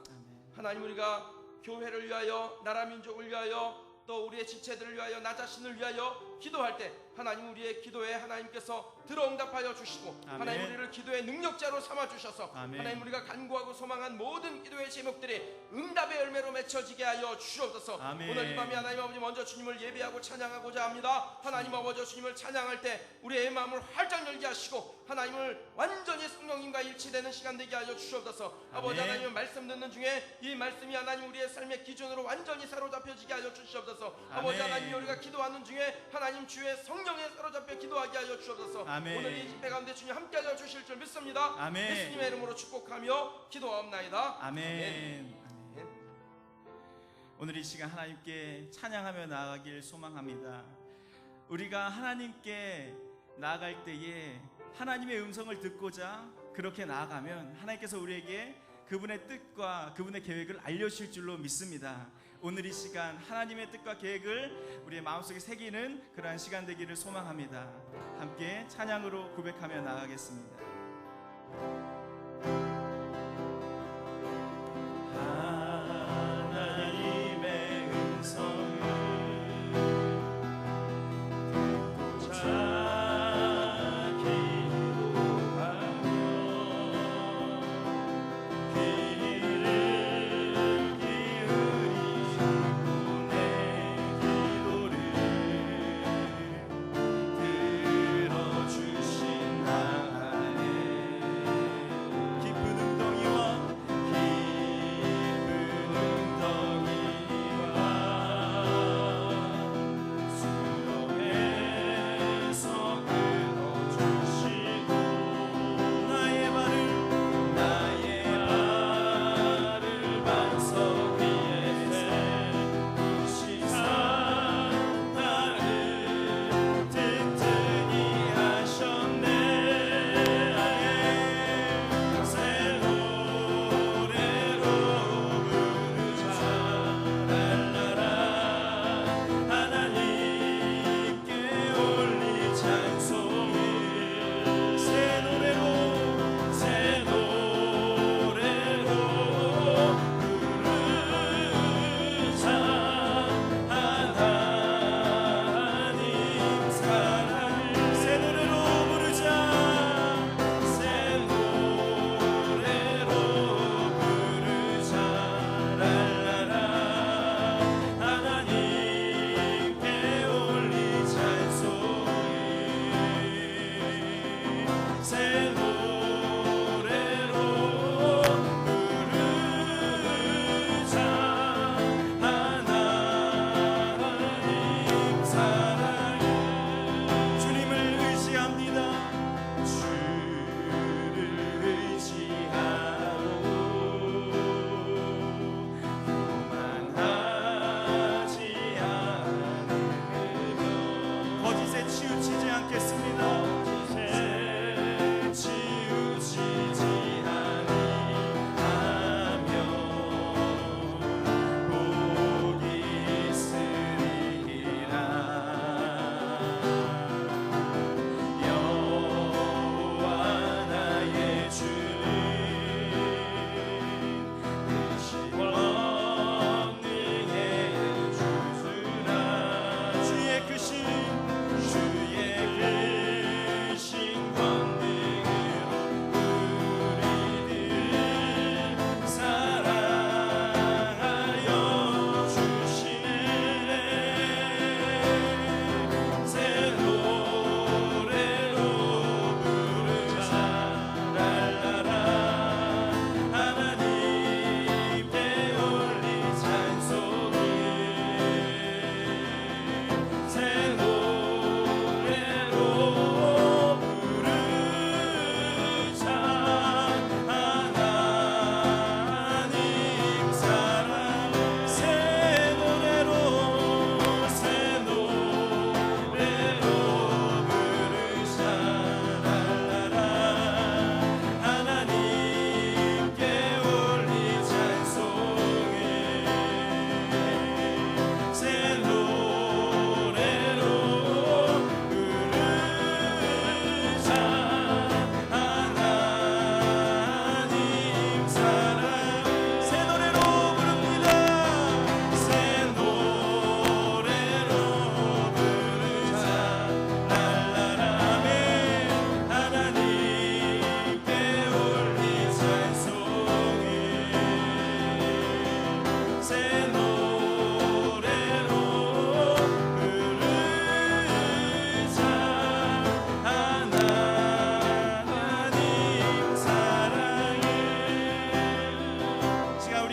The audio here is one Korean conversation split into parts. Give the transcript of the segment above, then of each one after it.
기도합니다. 하나님, 우리가 교회를 위하여, 나라 민족을 위하여, 또 우리의 지체들을 위하여, 나 자신을 위하여 기도할 때 하나님, 우리의 기도에 하나님께서 들어응답하여 주시고, 아멘. 하나님, 우리를 기도의 능력자로 삼아주셔서 아멘. 하나님, 우리가 간구하고 소망한 모든 기도의 제목들이 응답의 열매로 맺혀지게 하여 주옵소서. 아멘. 오늘 이 밤에 하나님 아버지, 먼저 주님을 예배하고 찬양하고자 합니다. 하나님 아버지, 주님을 찬양할 때 우리의 마음을 활짝 열게 하시고 하나님을 완전히 성령님과 일치되는 시간 되게 하여 주옵소서. 아버지 아멘. 하나님, 말씀 듣는 중에 이 말씀이 하나님 우리의 삶의 기준으로 완전히 사로잡혀지게 하여 주옵소서. 아버지 아멘. 하나님, 우리가 기도하는 중에 하나님 주의 성령에 사로잡혀 기도하게 하여 주옵소서. 아멘. 오늘 이 집회 가운데 주님 함께 하여 주실 줄 믿습니다. 아멘. 예수님의 이름으로 축복하며 기도하옵나이다. 아멘. 오늘 이 시간 하나님께 찬양하며 나아가길 소망합니다. 우리가 하나님께 나아갈 때에 하나님의 음성을 듣고자 그렇게 나아가면 하나님께서 우리에게 그분의 뜻과 그분의 계획을 알려주실 줄로 믿습니다. 오늘 이 시간 하나님의 뜻과 계획을 우리의 마음속에 새기는 그러한 시간 되기를 소망합니다. 함께 찬양으로 고백하며 나아가겠습니다. 하나님의 음성을 듣고자 기도하며 귀를 기울이시고 내 기도를 들어주신 하나님,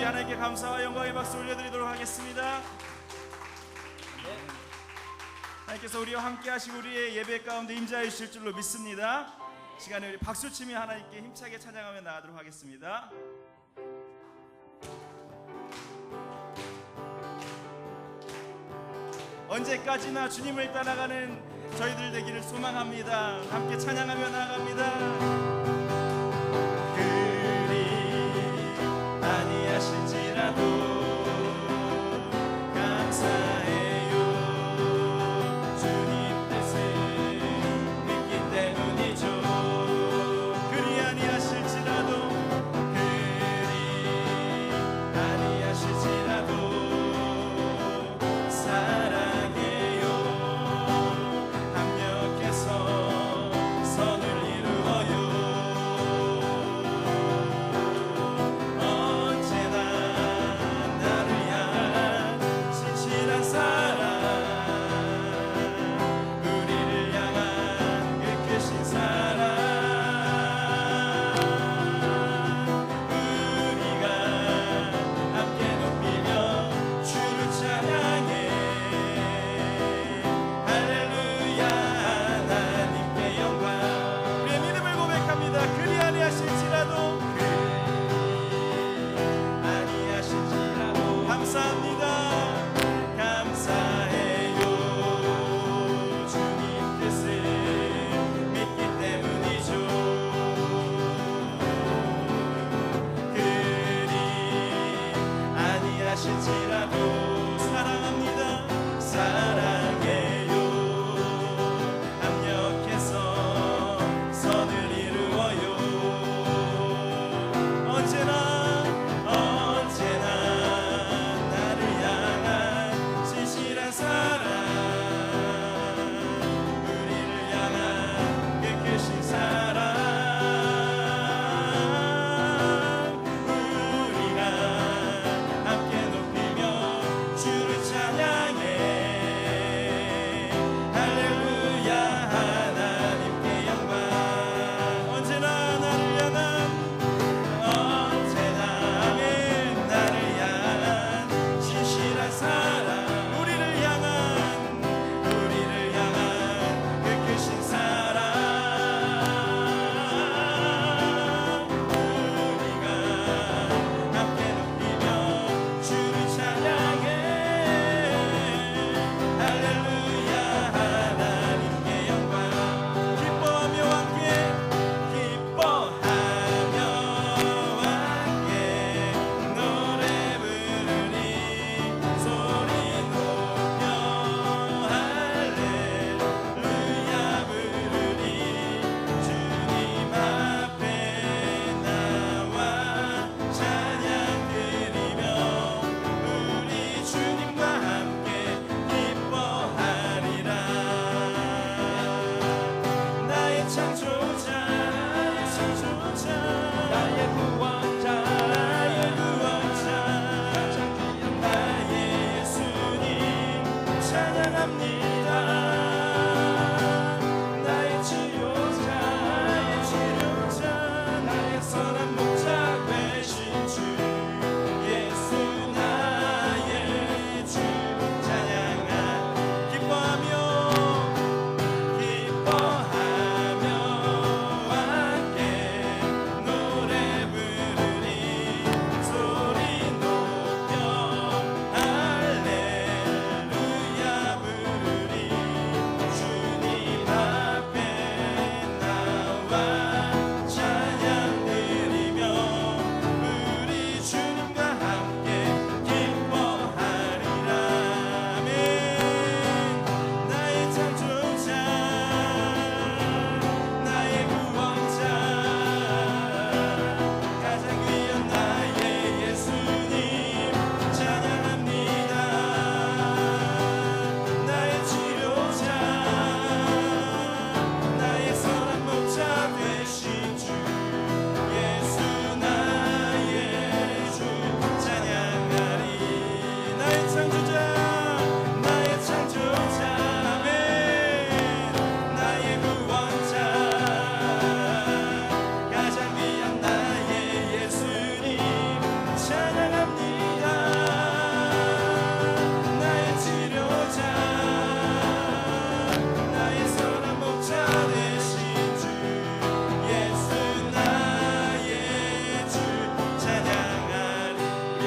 하나님께 감사와 영광의 박수 올려드리도록 하겠습니다. 하나님께서 우리와 함께 하시고 우리의 예배 가운데 임재하여 주실 줄로 믿습니다. 시간에 우리 박수치며 하나님께 힘차게 찬양하며 나아가도록 하겠습니다. 언제까지나 주님을 따라가는 저희들 되기를 소망합니다. 함께 찬양하며 나아갑니다. 그리 아니하실지라도 감사해요. 주님 뜻을 믿기 때문이죠. 그리 아니하실지라도 그리 아니하실지라도 사랑해요. 합력해서 선을 이루어요. 언제나 나를 향한 진실한 사랑, 우리를 향한 그 크신 사랑, 우리가 함께 높이며 주를 찬양해. 할렐루야. 하나님께 영광. 우리의 믿음을 고백합니다. 그리 아니하실지라도 아니하실지라도 감사합니다. 감사해요. 주님 뜻을 믿기 때문이죠. 그리 아니하실지라도 사랑합니다. 사랑해요. 합력해서 선을 이루어요. 언제나 나를 향한 진실한 사랑, 우리를 향한 그 크신 사랑, 우리가 함께 높이며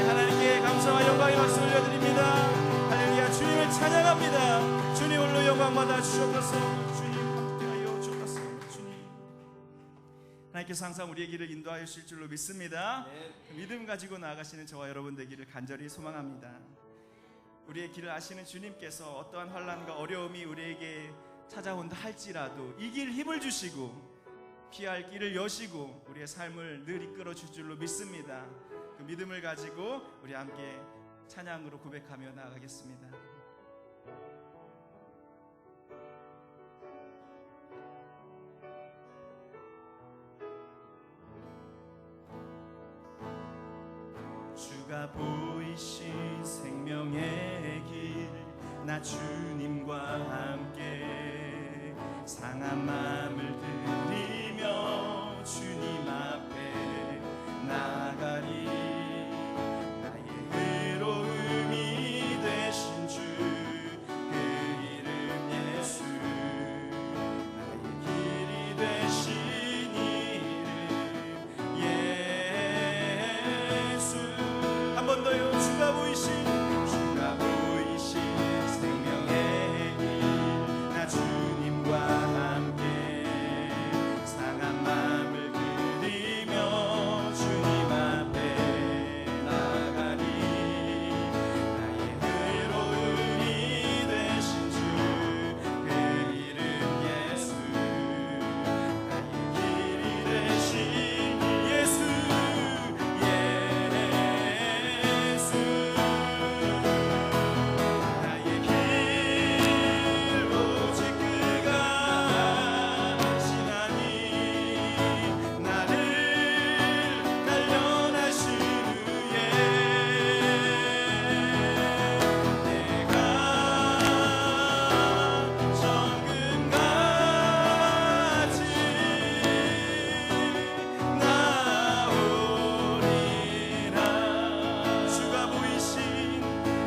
하나님께 감사와 영광의 박수 올려드립니다. 할렐루야. 주님을 찬양합니다. 주님 홀로 영광 받아 주옵소서. 주님 함께하여 주옵소서. 주님, 하나님께서 항상 우리의 길을 인도하여 주실 줄로 믿습니다. 믿음 가지고 나아가시는 저와 여러분 되기를 간절히 소망합니다. 우리의 길을 아시는 주님께서 어떠한 환난과 어려움이 우리에게 찾아온다 할지라도 이길 힘을 주시고 피할 길을 여시고 우리의 삶을 늘 이끌어 줄 줄로 믿습니다. 그 믿음을 가지고 우리 함께 찬양으로 고백하며 나아가겠습니다. 주가 보이신 생명의 길, 나 주님과 함께 상한 마음을 들이며 주님 앞에 나가리. 나의 의로움이 되신 주, 그 이름 예수. 나의 길이 되신 이름 예수. 한 번 더요. 주가 보이신 생명의 길, 나 주님과 함께 상한 마음을 들이며 주님 앞에 나가리. 나의 의로움이 되신 주, 그 이름 예수. 나의 길이 되신 예수. 나의 길 오직 그가 하시나니 나를 단련하신 후에 내가 정금같이 나오리라.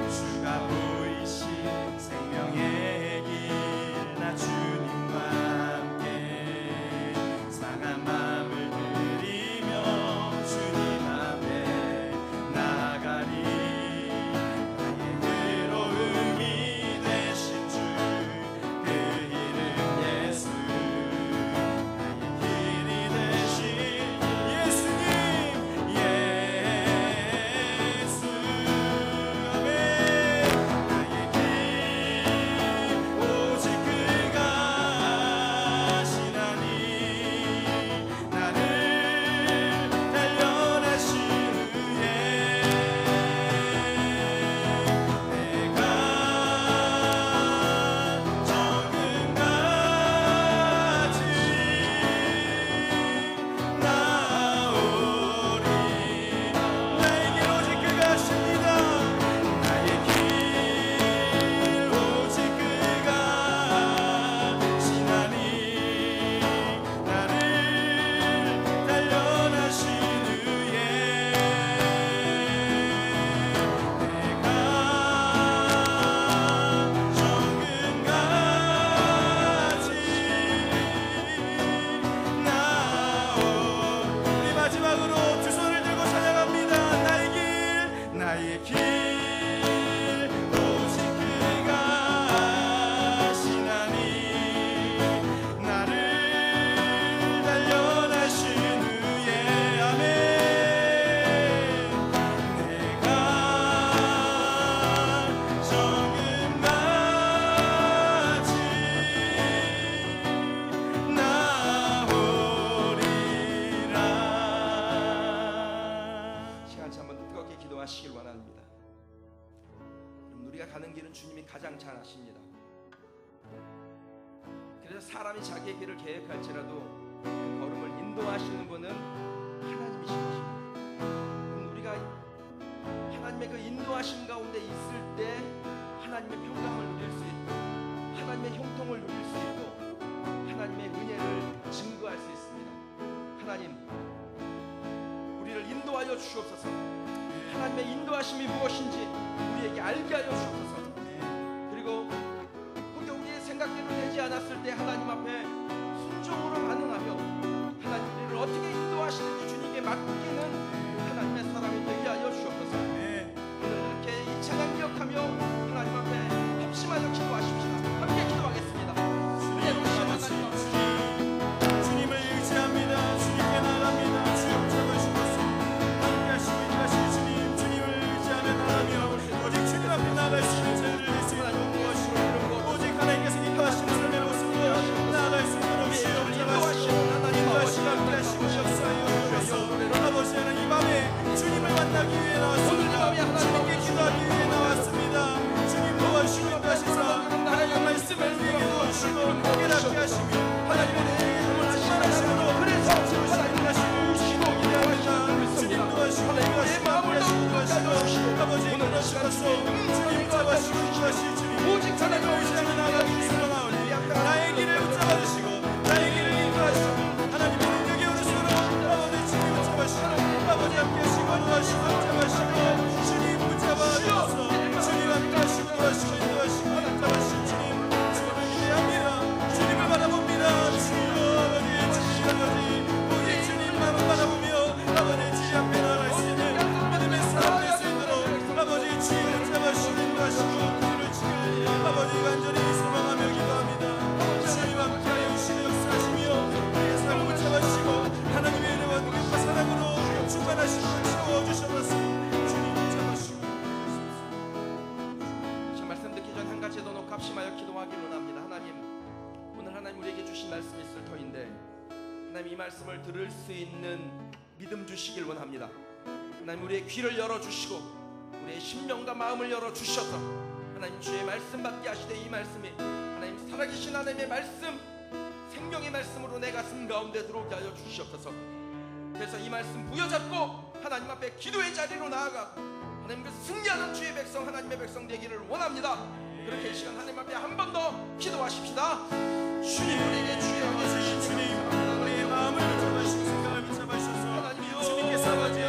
주가 보이신 생명의 길, 나 주님과 함께 상한 마음을 들이며 주님 앞에 나가리. 나의 의로움이 되신 주, 그 이름 예수. 나의 길이 되신 예수님 예수. 아멘. 나의 길 오직 그가 하시나니 나를 단련하신 후에 내가 정금같이 나오리. 나의 길 오직 그가 하십니다. 나의 길 오직 그가 하시나니 나를 단련하신 후에 내가 정금같이 나오. 우리 마지막으로 두 손을 들고 찬양합니다. 나의 길 오직 그가 하시나니 나를 단련하신 후에 아멘. 내가 정금같이 나오리라. 시간치 한번 뜨겁게 기도하시길 원합니다. 그럼 우리가 가는 길은 주님이 가장 잘 아십니다. 그래서 사람이 자기의 길을 계획할지라도 그 걸음을 인도하시는 분은 하나님이신 것입니다. 그럼 우리가 하나님의 그 인도하심 가운데 있을 때 하나님의 평강을 누릴 수 있고 하나님의 형통을 누릴 수 있고 하나님의 은혜를 증거할 수 있습니다. 하나님, 우리를 인도하여 주옵소서. 하나님의 인도하심이 무엇인지 우리에게 알게 하여 주옵소서. 그리고 혹여 우리의 생각대로 되지 않았을 때 하나님 앞에 순종으로 반응하며 하나님 우리를 어떻게 인도하시는지 주님께 맡기는 하나님의 사람이 되게 하여 주옵소서. 기도하기 위해 나왔습니다. 주님께 기도하기 위해 나왔습니다. 주님 도와주시고 인도하시사 하나님의 말씀을 우리에게 도와주시고 깨닫게 하시며 하나님의 내용을 충만하시므로 그래서 하나님을 하시고 기대합니다. 주님 도와주시고 인도하시고 아버지 인도하시옵소서. 주님 도와주시고 인도하시고 주님 오직 하나님 오시는 나가기 소망하오니 나의 길을 붙잡아 주시고 나의 길을 인도하시고 하나님의 능력의 오르시므로 아버지 주님 붙잡으시고 아버지 함께 하시고 도와주시고 붙잡으시고 주님 붙잡아 주셔서 주님 함께 하시고 도와주시고 인도하시고 붙잡으시고 주님을 기대합니다. 주님을 바라봅니다. 주여 아버지 아버지 오직 주님만 바라보며 아버지 주님 앞에 나아갈 수 있는 믿음의 사람 될 수 있도록 아버지 주님 붙잡으시고 인도하시고 그들을 지킬 아버지 간절히 소망하며 기도합니다. 주님 함께하여 주시는 역사하시며 우리의 삶을 붙잡으시고 하나님의 은혜와 능력과 사랑으로 충만하시고 채워주셔서 주님 붙잡으시고 이 말씀 듣기 전 한 가지 더 놓고 합심하여 기도하기를 원합니다. 하나님, 오늘 하나님 우리에게 주신 말씀이 있을 터인데 하나님 이 말씀을 들을 수 있는 믿음 주시길 원합니다. 하나님 우리의 귀를 열어주시고 우리의 심령과 마음을 열어주셔서 하나님 주의 말씀 받게 하시되 이 말씀이 하나님 살아계신 하나님의 말씀 생명의 말씀으로 내 가슴 가운데 들어오게 하여 주시옵소서. 그래서 이 말씀 부여잡고 하나님 앞에 기도의 자리로 나아가 하나님 그 승리하는 주의 백성 하나님의 백성 되기를 원합니다. 그렇게 이 시간 하나님 앞에 한 번 더 기도하십시다. 주님 우리에게 주의 아버지 주님 우리의 마음을 붙잡으시고 생각을 붙잡으셔서 주님께서 아버지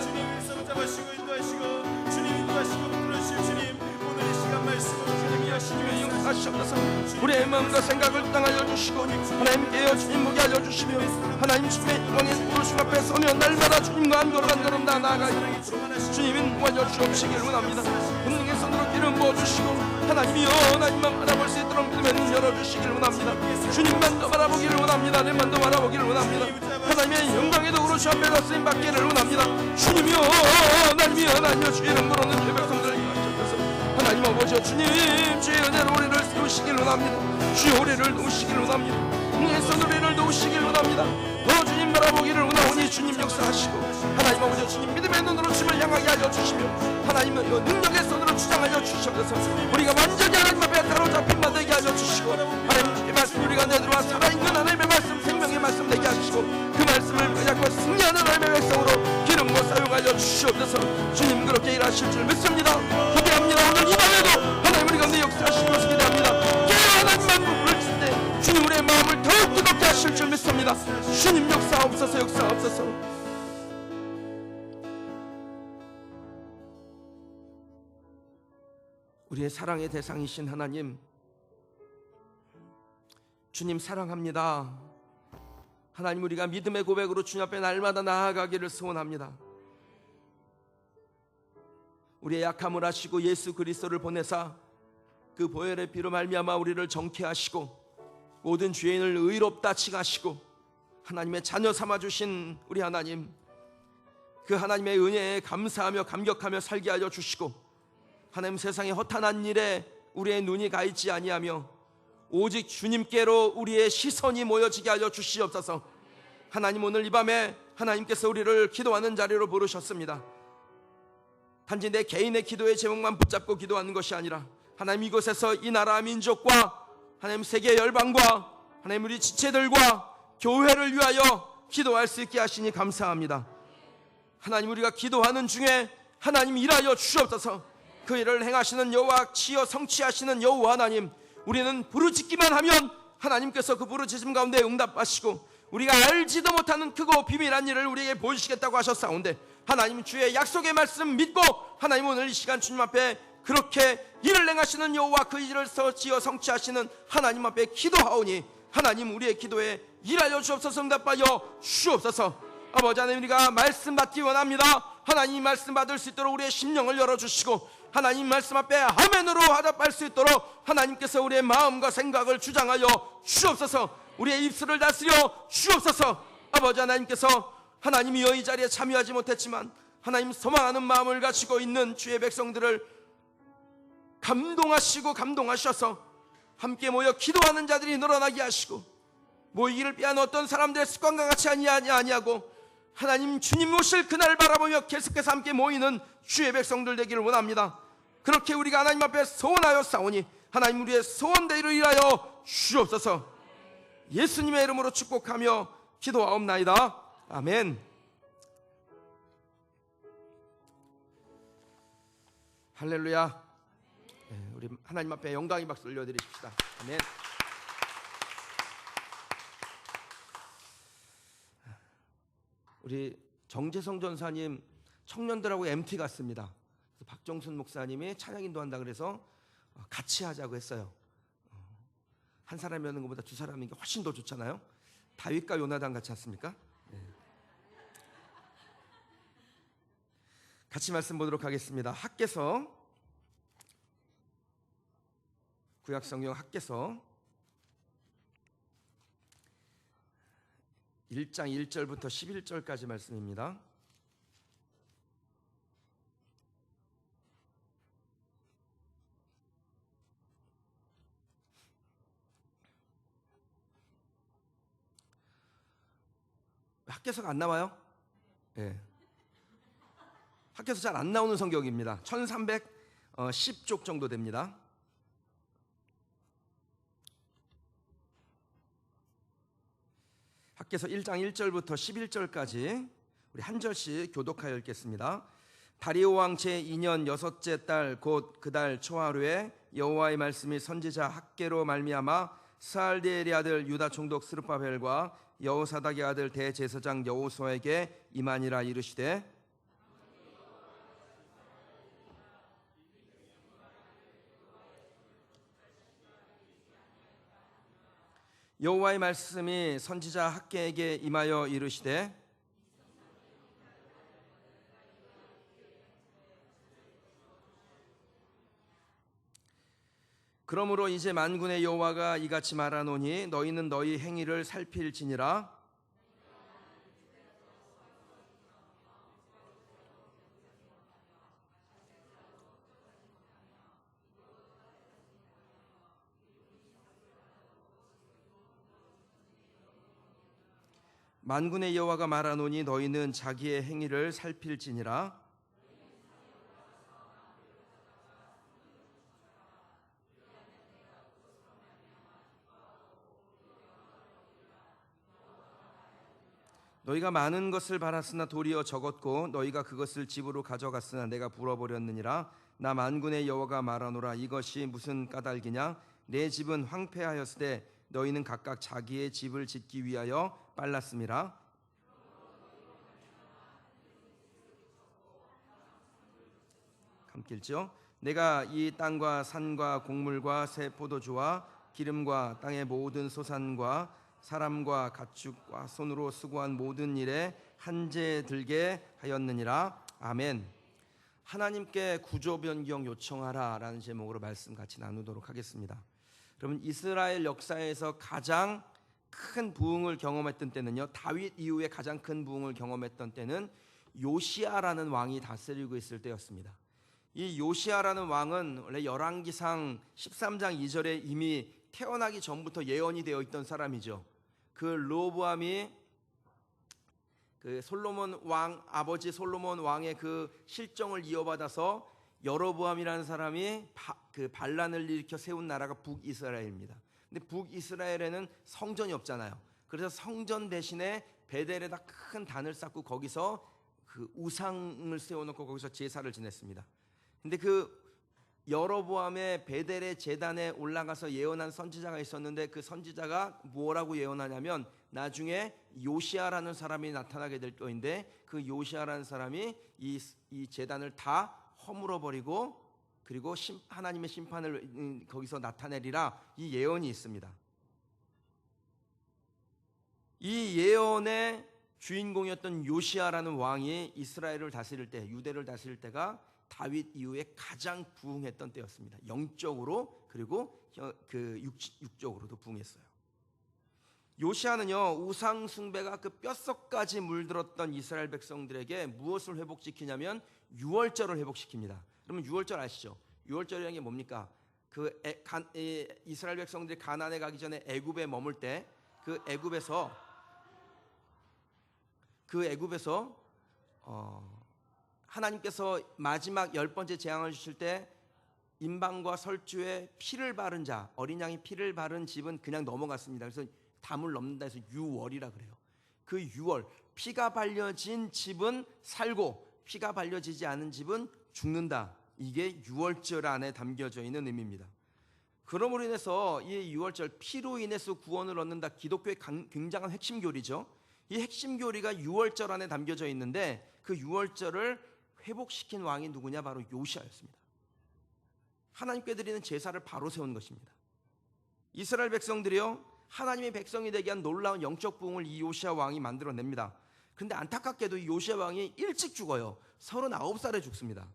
주님 일서 붙잡으시고 인도하시고 주님 인도하시고 부르시오. 주님 오늘 이 시간 말씀으로 주님이 하시며 용서하시옵소서. 우리의 마음과 생각을 땅하여 주시고 하나님 깨어 주님 보게 하여 주시며 하나님 주님의 영광의 부르심 앞에 서며 날마다 주님과 한 걸음 한 걸음 다 나아가게 주님은 원여 주옵시길 원합니다. 본능의 손으로 기름 부어주시고 하나님이여 하나님만 바라볼 수 있도록 믿음의 눈 열어주시길 원합니다. 주님만 더 바라보기를 원합니다. 내만 더 바라보기를 원합니다. 하나님의 영광에도 오롯이 앞에서 쓰임받기를 원합니다. 주님이여 하나님이여 하나님이여 주의 이름으로는 주의 백성들을 인도하셔서 하나님 아버지여 주님 주의 은혜로 우리를 도우시길 원합니다. 주의 우리를 도우시길 원합니다. 내 손으로 우리를 도우시길 원합니다. 주님 바라보기를 원하오니 주님 역사하시고 하나님 아버지 주님 믿음의 눈으로 주님을 향하게 하여 주시며 하나님의 능력의 손으로 주장하여 주시옵소서. 우리가 완전히 하나님 앞에 사로잡힌 바 되게 하여 주시고 하나님 주의 말씀 우리가 내들어와 살아있는 하나님의 말씀 생명의 말씀 되게 하시고 그 말씀을 붙잡고 승리하는 하나님의 백성으로 기름으로 사용하여 주시옵소서. 주님 그렇게 일하실 줄 믿습니다. 기대합니다. 오늘 이 밤에도 하나님 우리 가운데 역사하실 것을 기대합니다. 하나님만 부르실 때 주님 우리의 마음을 더욱 뜨겁게 하실 줄 믿습니다. 주님 역사옵소서 역사옵소서. 우리의 사랑의 대상이신 하나님 주님 사랑합니다. 하나님 우리가 믿음의 고백으로 주님 앞에 날마다 나아가기를 소원합니다. 우리의 약함을 아시고 예수 그리스도를 보내사 그 보혈의 피로 말미암아 우리를 정케 하시고 모든 죄인을 의롭다 칭하시고 하나님의 자녀 삼아주신 우리 하나님 그 하나님의 은혜에 감사하며 감격하며 살게 하여 주시고 하나님 세상의 허탄한 일에 우리의 눈이 가 있지 아니하며 오직 주님께로 우리의 시선이 모여지게 하여 주시옵소서. 하나님 오늘 이 밤에 하나님께서 우리를 기도하는 자리로 부르셨습니다. 단지 내 개인의 기도의 제목만 붙잡고 기도하는 것이 아니라 하나님 이곳에서 이 나라 민족과 하나님 세계 열방과 하나님 우리 지체들과 교회를 위하여 기도할 수 있게 하시니 감사합니다. 하나님 우리가 기도하는 중에 하나님 일하여 주시옵소서. 그 일을 행하시는 여호와 치어 성취하시는 여호와 하나님 우리는 부르짖기만 하면 하나님께서 그 부르짖음 가운데 응답하시고 우리가 알지도 못하는 크고 비밀한 일을 우리에게 보여주시겠다고 하셨사온데 하나님 주의 약속의 말씀 믿고 하나님 오늘 이 시간 주님 앞에 그렇게 일을 행하시는 여호와 그 일을 지어 성취하시는 하나님 앞에 기도하오니 하나님 우리의 기도에 일하여 주옵소서. 응답하여 주옵소서. 아버지 하나님 우리가 말씀 받기 원합니다. 하나님 말씀 받을 수 있도록 우리의 심령을 열어주시고 하나님 말씀 앞에 아멘으로 화답할 수 있도록 하나님께서 우리의 마음과 생각을 주장하여 주옵소서. 우리의 입술을 다스려 주옵소서. 아버지 하나님께서 하나님이여 이 자리에 참여하지 못했지만 하나님 소망하는 마음을 가지고 있는 주의 백성들을 감동하시고 감동하셔서 함께 모여 기도하는 자들이 늘어나게 하시고 모이기를 피한 어떤 사람들의 습관과 같이 아니하고 하나님 주님 오실 그날을 바라보며 계속해서 함께 모이는 주의 백성들 되기를 원합니다. 그렇게 우리가 하나님 앞에 소원하여 싸우니 하나님 우리의 소원대로 일하여 주옵소서. 예수님의 이름으로 축복하며 기도하옵나이다. 아멘. 할렐루야. 우리 하나님 앞에 영광의 박수 올려드리십시다. 아멘. 우리 정재성 전사님 청년들하고 MT 갔습니다. 박정순 목사님이 찬양 인도한다 그래서 같이 하자고 했어요. 한 사람이 하는 것보다 두 사람인 게 훨씬 더 좋잖아요. 다윗과 요나단 같이 했습니까? 네. 같이 말씀 보도록 하겠습니다. 학개서, 구약성경 학개서 1장 1절부터 11절까지 말씀입니다. 학개서가 안 나와요? 예. 학개서 잘 안 나오는 성경입니다. 1310쪽 정도 됩니다. 학개서 1장 1절부터 11절까지 우리 한 절씩 교독하여 읽겠습니다. 다리오 왕 제2년 여섯째 달 곧 그 달 초하루에 여호와의 말씀이 선지자 학개로 말미암아 스알디엘의 아들 유다 총독 스룹바벨과 여호사닥의 아들 대제사장 여호수아에게 임하니라. 이르시되 여호와의 말씀이 선지자 학개에게 임하여 이르시되 그러므로 이제 만군의 여호와가 이같이 말하노니 너희는 너희 행위를 살필지니라. 만군의 여호와가 말하노니 너희는 자기의 행위를 살필지니라. 너희가 많은 것을 바랐으나 도리어 적었고 너희가 그것을 집으로 가져갔으나 내가 불어버렸느니라. 나 만군의 여호와가 말하노라. 이것이 무슨 까닭이냐? 내 집은 황폐하였으되 너희는 각각 자기의 집을 짓기 위하여 빨랐음이라. 함께 읽죠. 내가 이 땅과 산과 곡물과 새 포도주와 기름과 땅의 모든 소산과 사람과 가축과 손으로 수고한 모든 일에 한재 들게 하였느니라. 아멘. 하나님께 구조 변경 요청하라 라는 제목으로 말씀 같이 나누도록 하겠습니다. 여러분, 이스라엘 역사에서 가장 큰 부흥을 경험했던 때는요, 다윗 이후에 가장 큰 부흥을 경험했던 때는 요시아라는 왕이 다스리고 있을 때였습니다. 이 요시아라는 왕은 원래 열왕기상 13장 2절에 이미 태어나기 전부터 예언이 되어 있던 사람이죠. 그 르호보암이 그 솔로몬 왕 아버지 솔로몬 왕의 그 실정을 이어받아서 여로보암이라는 사람이 그 반란을 일으켜 세운 나라가 북이스라엘입니다. 근데 북이스라엘에는 성전이 없잖아요. 그래서 성전 대신에 베델에다 큰 단을 쌓고 거기서 그 우상을 세워놓고 거기서 제사를 지냈습니다. 근데 그 여로보암의 베델의 제단에 올라가서 예언한 선지자가 있었는데 그 선지자가 뭐라고 예언하냐면 나중에 요시아라는 사람이 나타나게 될 거인데 그 요시아라는 사람이 이 제단을 다 허물어 버리고 그리고 하나님의 심판을 거기서 나타내리라, 이 예언이 있습니다. 이 예언의 주인공이었던 요시아라는 왕이 이스라엘을 다스릴 때, 유대를 다스릴 때가 다윗 이후에 가장 부흥했던 때였습니다. 영적으로 그리고 그 육적으로도 부흥했어요. 요시아는요, 우상 숭배가 그 뼛속까지 물들었던 이스라엘 백성들에게 무엇을 회복시키냐면 유월절을 회복시킵니다. 그러면 유월절 아시죠? 유월절이라는 게 뭡니까? 이스라엘 백성들이 가나안에 가기 전에 애굽에 머물 때 그 애굽에서 그 애굽에서 하나님께서 마지막 10번째 재앙을 주실 때 임방과 설주에 피를 바른 자, 어린 양이 피를 바른 집은 그냥 넘어갔습니다. 그래서 담을 넘는다 해서 유월이라 그래요. 그 유월, 피가 발려진 집은 살고 피가 발려지지 않은 집은 죽는다. 이게 유월절 안에 담겨져 있는 의미입니다. 그러므로 인해서 이 유월절, 피로 인해서 구원을 얻는다, 기독교의 굉장한 핵심 교리죠. 이 핵심 교리가 유월절 안에 담겨져 있는데 그 유월절을 회복시킨 왕이 누구냐? 바로 요시아였습니다. 하나님께 드리는 제사를 바로 세운 것입니다. 이스라엘 백성들이요, 하나님의 백성이 되게 한 놀라운 영적 부흥을 이 요시아 왕이 만들어냅니다. 그런데 안타깝게도 이 요시아 왕이 일찍 죽어요. 39살에 죽습니다.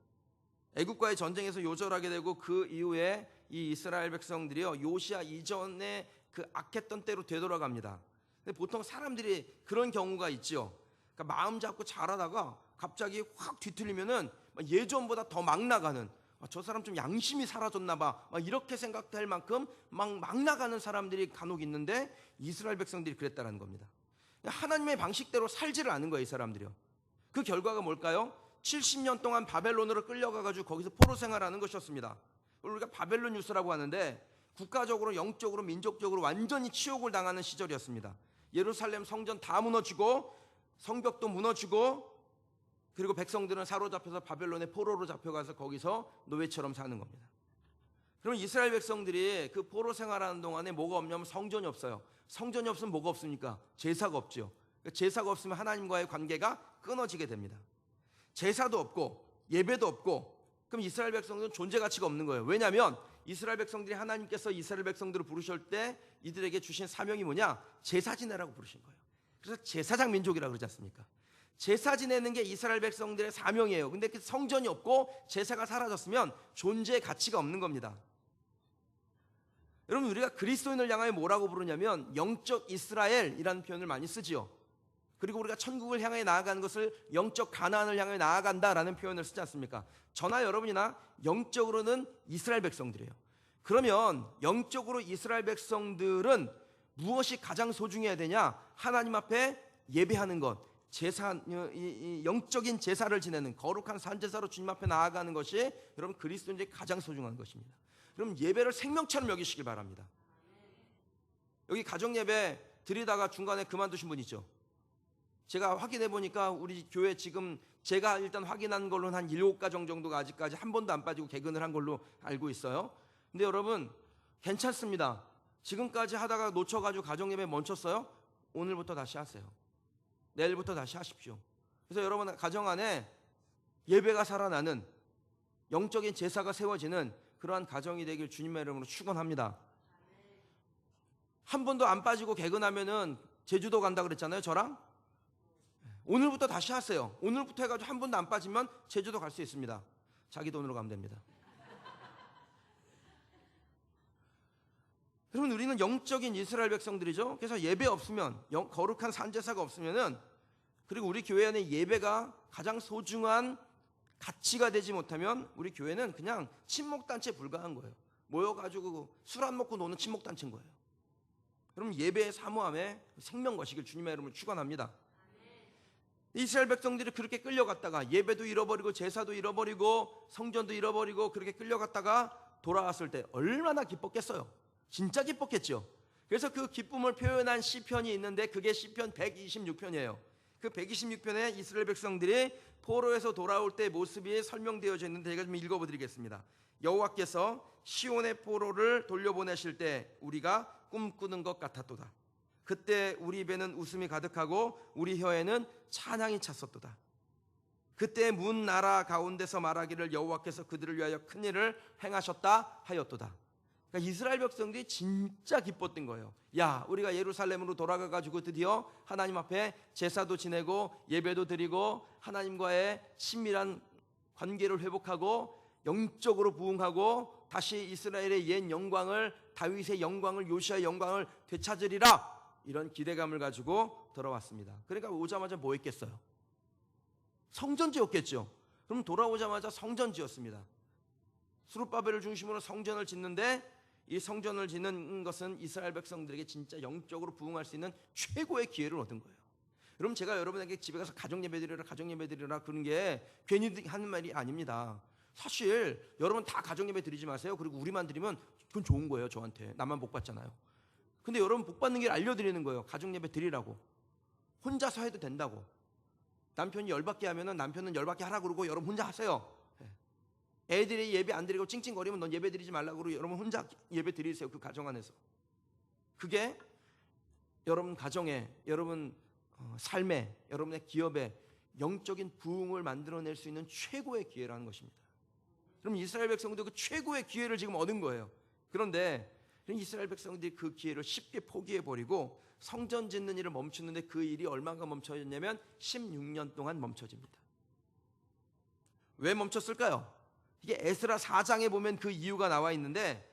애국과의 전쟁에서 요절하게 되고 그 이후에 이 이스라엘 백성들이요, 요시아 이전에 그 악했던 때로 되돌아갑니다. 근데 보통 사람들이 그런 경우가 있죠. 그러니까 마음 잡고 잘하다가 갑자기 확 뒤틀리면은 예전보다 더 막 나가는, 저 사람 좀 양심이 사라졌나 봐, 이렇게 생각될 만큼 막 나가는 사람들이 간혹 있는데 이스라엘 백성들이 그랬다는 겁니다. 하나님의 방식대로 살지를 않은 거예요, 이 사람들이요. 그 결과가 뭘까요? 70년 동안 바벨론으로 끌려가가지고 거기서 포로 생활하는 것이었습니다. 우리가 바벨론 뉴스라고 하는데 국가적으로, 영적으로, 민족적으로 완전히 치욕을 당하는 시절이었습니다. 예루살렘 성전 다 무너지고 성벽도 무너지고, 그리고 백성들은 사로잡혀서 바벨론의 포로로 잡혀가서 거기서 노예처럼 사는 겁니다. 그럼 이스라엘 백성들이 그 포로 생활하는 동안에 뭐가 없냐면 성전이 없어요. 성전이 없으면 뭐가 없습니까? 제사가 없죠. 제사가 없으면 하나님과의 관계가 끊어지게 됩니다. 제사도 없고 예배도 없고, 그럼 이스라엘 백성들은 존재 가치가 없는 거예요. 왜냐하면 이스라엘 백성들이, 하나님께서 이스라엘 백성들을 부르실 때 이들에게 주신 사명이 뭐냐? 제사 지내라고 부르신 거예요. 그래서 제사장 민족이라고 그러지 않습니까? 제사 지내는 게 이스라엘 백성들의 사명이에요. 근데 그 성전이 없고 제사가 사라졌으면 존재의 가치가 없는 겁니다. 여러분, 우리가 그리스도인을 향하여 뭐라고 부르냐면 영적 이스라엘이라는 표현을 많이 쓰지요. 그리고 우리가 천국을 향해 나아가는 것을 영적 가나안을 향해 나아간다라는 표현을 쓰지 않습니까? 저나 여러분이나 영적으로는 이스라엘 백성들이에요. 그러면 영적으로 이스라엘 백성들은 무엇이 가장 소중해야 되냐? 하나님 앞에 예배하는 것, 제사, 영적인 제사를 지내는, 거룩한 산제사로 주님 앞에 나아가는 것이 여러분 그리스도인들이 가장 소중한 것입니다. 그럼 예배를 생명처럼 여기시길 바랍니다. 여기 가정 예배 드리다가 중간에 그만두신 분 있죠? 제가 확인해 보니까 우리 교회 지금 제가 일단 확인한 걸로는 한 7가정 정도가 아직까지 한 번도 안 빠지고 개근을 한 걸로 알고 있어요. 근데 여러분 괜찮습니다. 지금까지 하다가 놓쳐가지고 가정 예배 멈췄어요? 오늘부터 다시 하세요. 내일부터 다시 하십시오. 그래서 여러분 가정 안에 예배가 살아나는, 영적인 제사가 세워지는 그러한 가정이 되길 주님의 이름으로 축원합니다. 한 번도 안 빠지고 개근하면은 제주도 간다 그랬잖아요, 저랑. 오늘부터 다시 하세요. 오늘부터 해가지고 한 번도 안 빠지면 제주도 갈 수 있습니다. 자기 돈으로 가면 됩니다. 여러분, 우리는 영적인 이스라엘 백성들이죠. 그래서 예배 없으면, 거룩한 산제사가 없으면은, 그리고 우리 교회 안에 예배가 가장 소중한 가치가 되지 못하면 우리 교회는 그냥 친목단체에 불과한 거예요. 모여가지고 술 안 먹고 노는 친목단체인 거예요. 여러분, 예배의 사모함에 생명 거시길 주님의 이름으로 축원합니다. 이스라엘 백성들이 그렇게 끌려갔다가 예배도 잃어버리고 제사도 잃어버리고 성전도 잃어버리고 그렇게 끌려갔다가 돌아왔을 때 얼마나 기뻤겠어요. 진짜 기뻤겠죠. 그래서 그 기쁨을 표현한 시편이 있는데 그게 시편 126편이에요. 그 126편에 이스라엘 백성들이 포로에서 돌아올 때 모습이 설명되어져 있는데 제가 좀 읽어드리겠습니다. 여호와께서 시온의 포로를 돌려보내실 때 우리가 꿈꾸는 것 같았도다. 그때 우리 입에는 웃음이 가득하고 우리 혀에는 찬양이 찼었도다. 그때 문 나라 가운데서 말하기를 여호와께서 그들을 위하여 큰 일을 행하셨다 하였도다. 그러니까 이스라엘 백성들이 진짜 기뻤던 거예요. 야, 우리가 예루살렘으로 돌아가가지고 드디어 하나님 앞에 제사도 지내고 예배도 드리고 하나님과의 친밀한 관계를 회복하고 영적으로 부흥하고 다시 이스라엘의 옛 영광을, 다윗의 영광을, 요시아의 영광을 되찾으리라, 이런 기대감을 가지고 돌아왔습니다. 그러니까 오자마자 뭐 했겠어요? 성전 지었겠죠. 그럼 돌아오자마자 성전 지었습니다. 스룹바벨을 중심으로 성전을 짓는데 이 성전을 짓는 것은 이스라엘 백성들에게 진짜 영적으로 부흥할 수 있는 최고의 기회를 얻은 거예요. 여러분, 제가 여러분에게 집에 가서 가정 예배 드리라 그런 게 괜히 하는 말이 아닙니다. 사실 여러분 다 가정 예배 드리지 마세요. 그리고 우리만 드리면 그건 좋은 거예요. 저한테 나만 복 받잖아요. 근데 여러분 복 받는 길 알려드리는 거예요. 가정 예배 드리라고. 혼자서 해도 된다고. 남편이 열받게 하면은 남편은 열받게 하라 그러고 여러분 혼자 하세요. 애들이 예배 안 드리고 찡찡거리면 넌 예배 드리지 말라고 그러고 여러분 혼자 예배 드리세요. 그 가정 안에서. 그게 여러분 가정에, 여러분 삶에, 여러분의 기업에 영적인 부흥을 만들어낼 수 있는 최고의 기회라는 것입니다. 그럼 이스라엘 백성도 그 최고의 기회를 지금 얻은 거예요. 그런데 이스라엘 백성들이 그 기회를 쉽게 포기해버리고 성전 짓는 일을 멈추는데 그 일이 얼마가 멈춰졌냐면 16년 동안 멈춰집니다. 왜 멈췄을까요? 이게 에스라 4장에 보면 그 이유가 나와 있는데,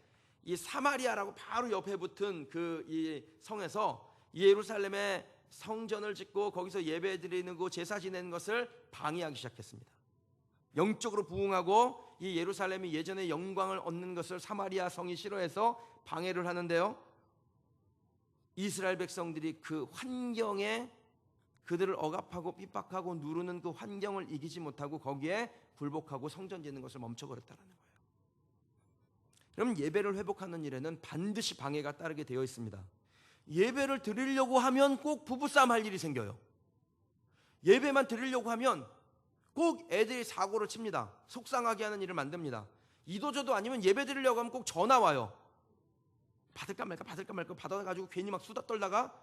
이 사마리아라고 바로 옆에 붙은 그 이 성에서 예루살렘에 성전을 짓고 거기서 예배 드리는 거, 제사 지내는 것을 방해하기 시작했습니다. 영적으로 부흥하고 이 예루살렘이 예전의 영광을 얻는 것을 사마리아 성이 싫어해서 방해를 하는데요, 이스라엘 백성들이 그 환경에 그들을 억압하고 핍박하고 누르는 그 환경을 이기지 못하고 거기에 굴복하고 성전 짓는 것을 멈춰버렸다는 거예요. 그럼 예배를 회복하는 일에는 반드시 방해가 따르게 되어 있습니다. 예배를 드리려고 하면 꼭 부부싸움 할 일이 생겨요. 예배만 드리려고 하면 꼭 애들이 사고를 칩니다. 속상하게 하는 일을 만듭니다. 이도저도 아니면 예배 드리려고 하면 꼭 전화 와요. 받을까 말까 받아가지고 괜히 막 수다 떨다가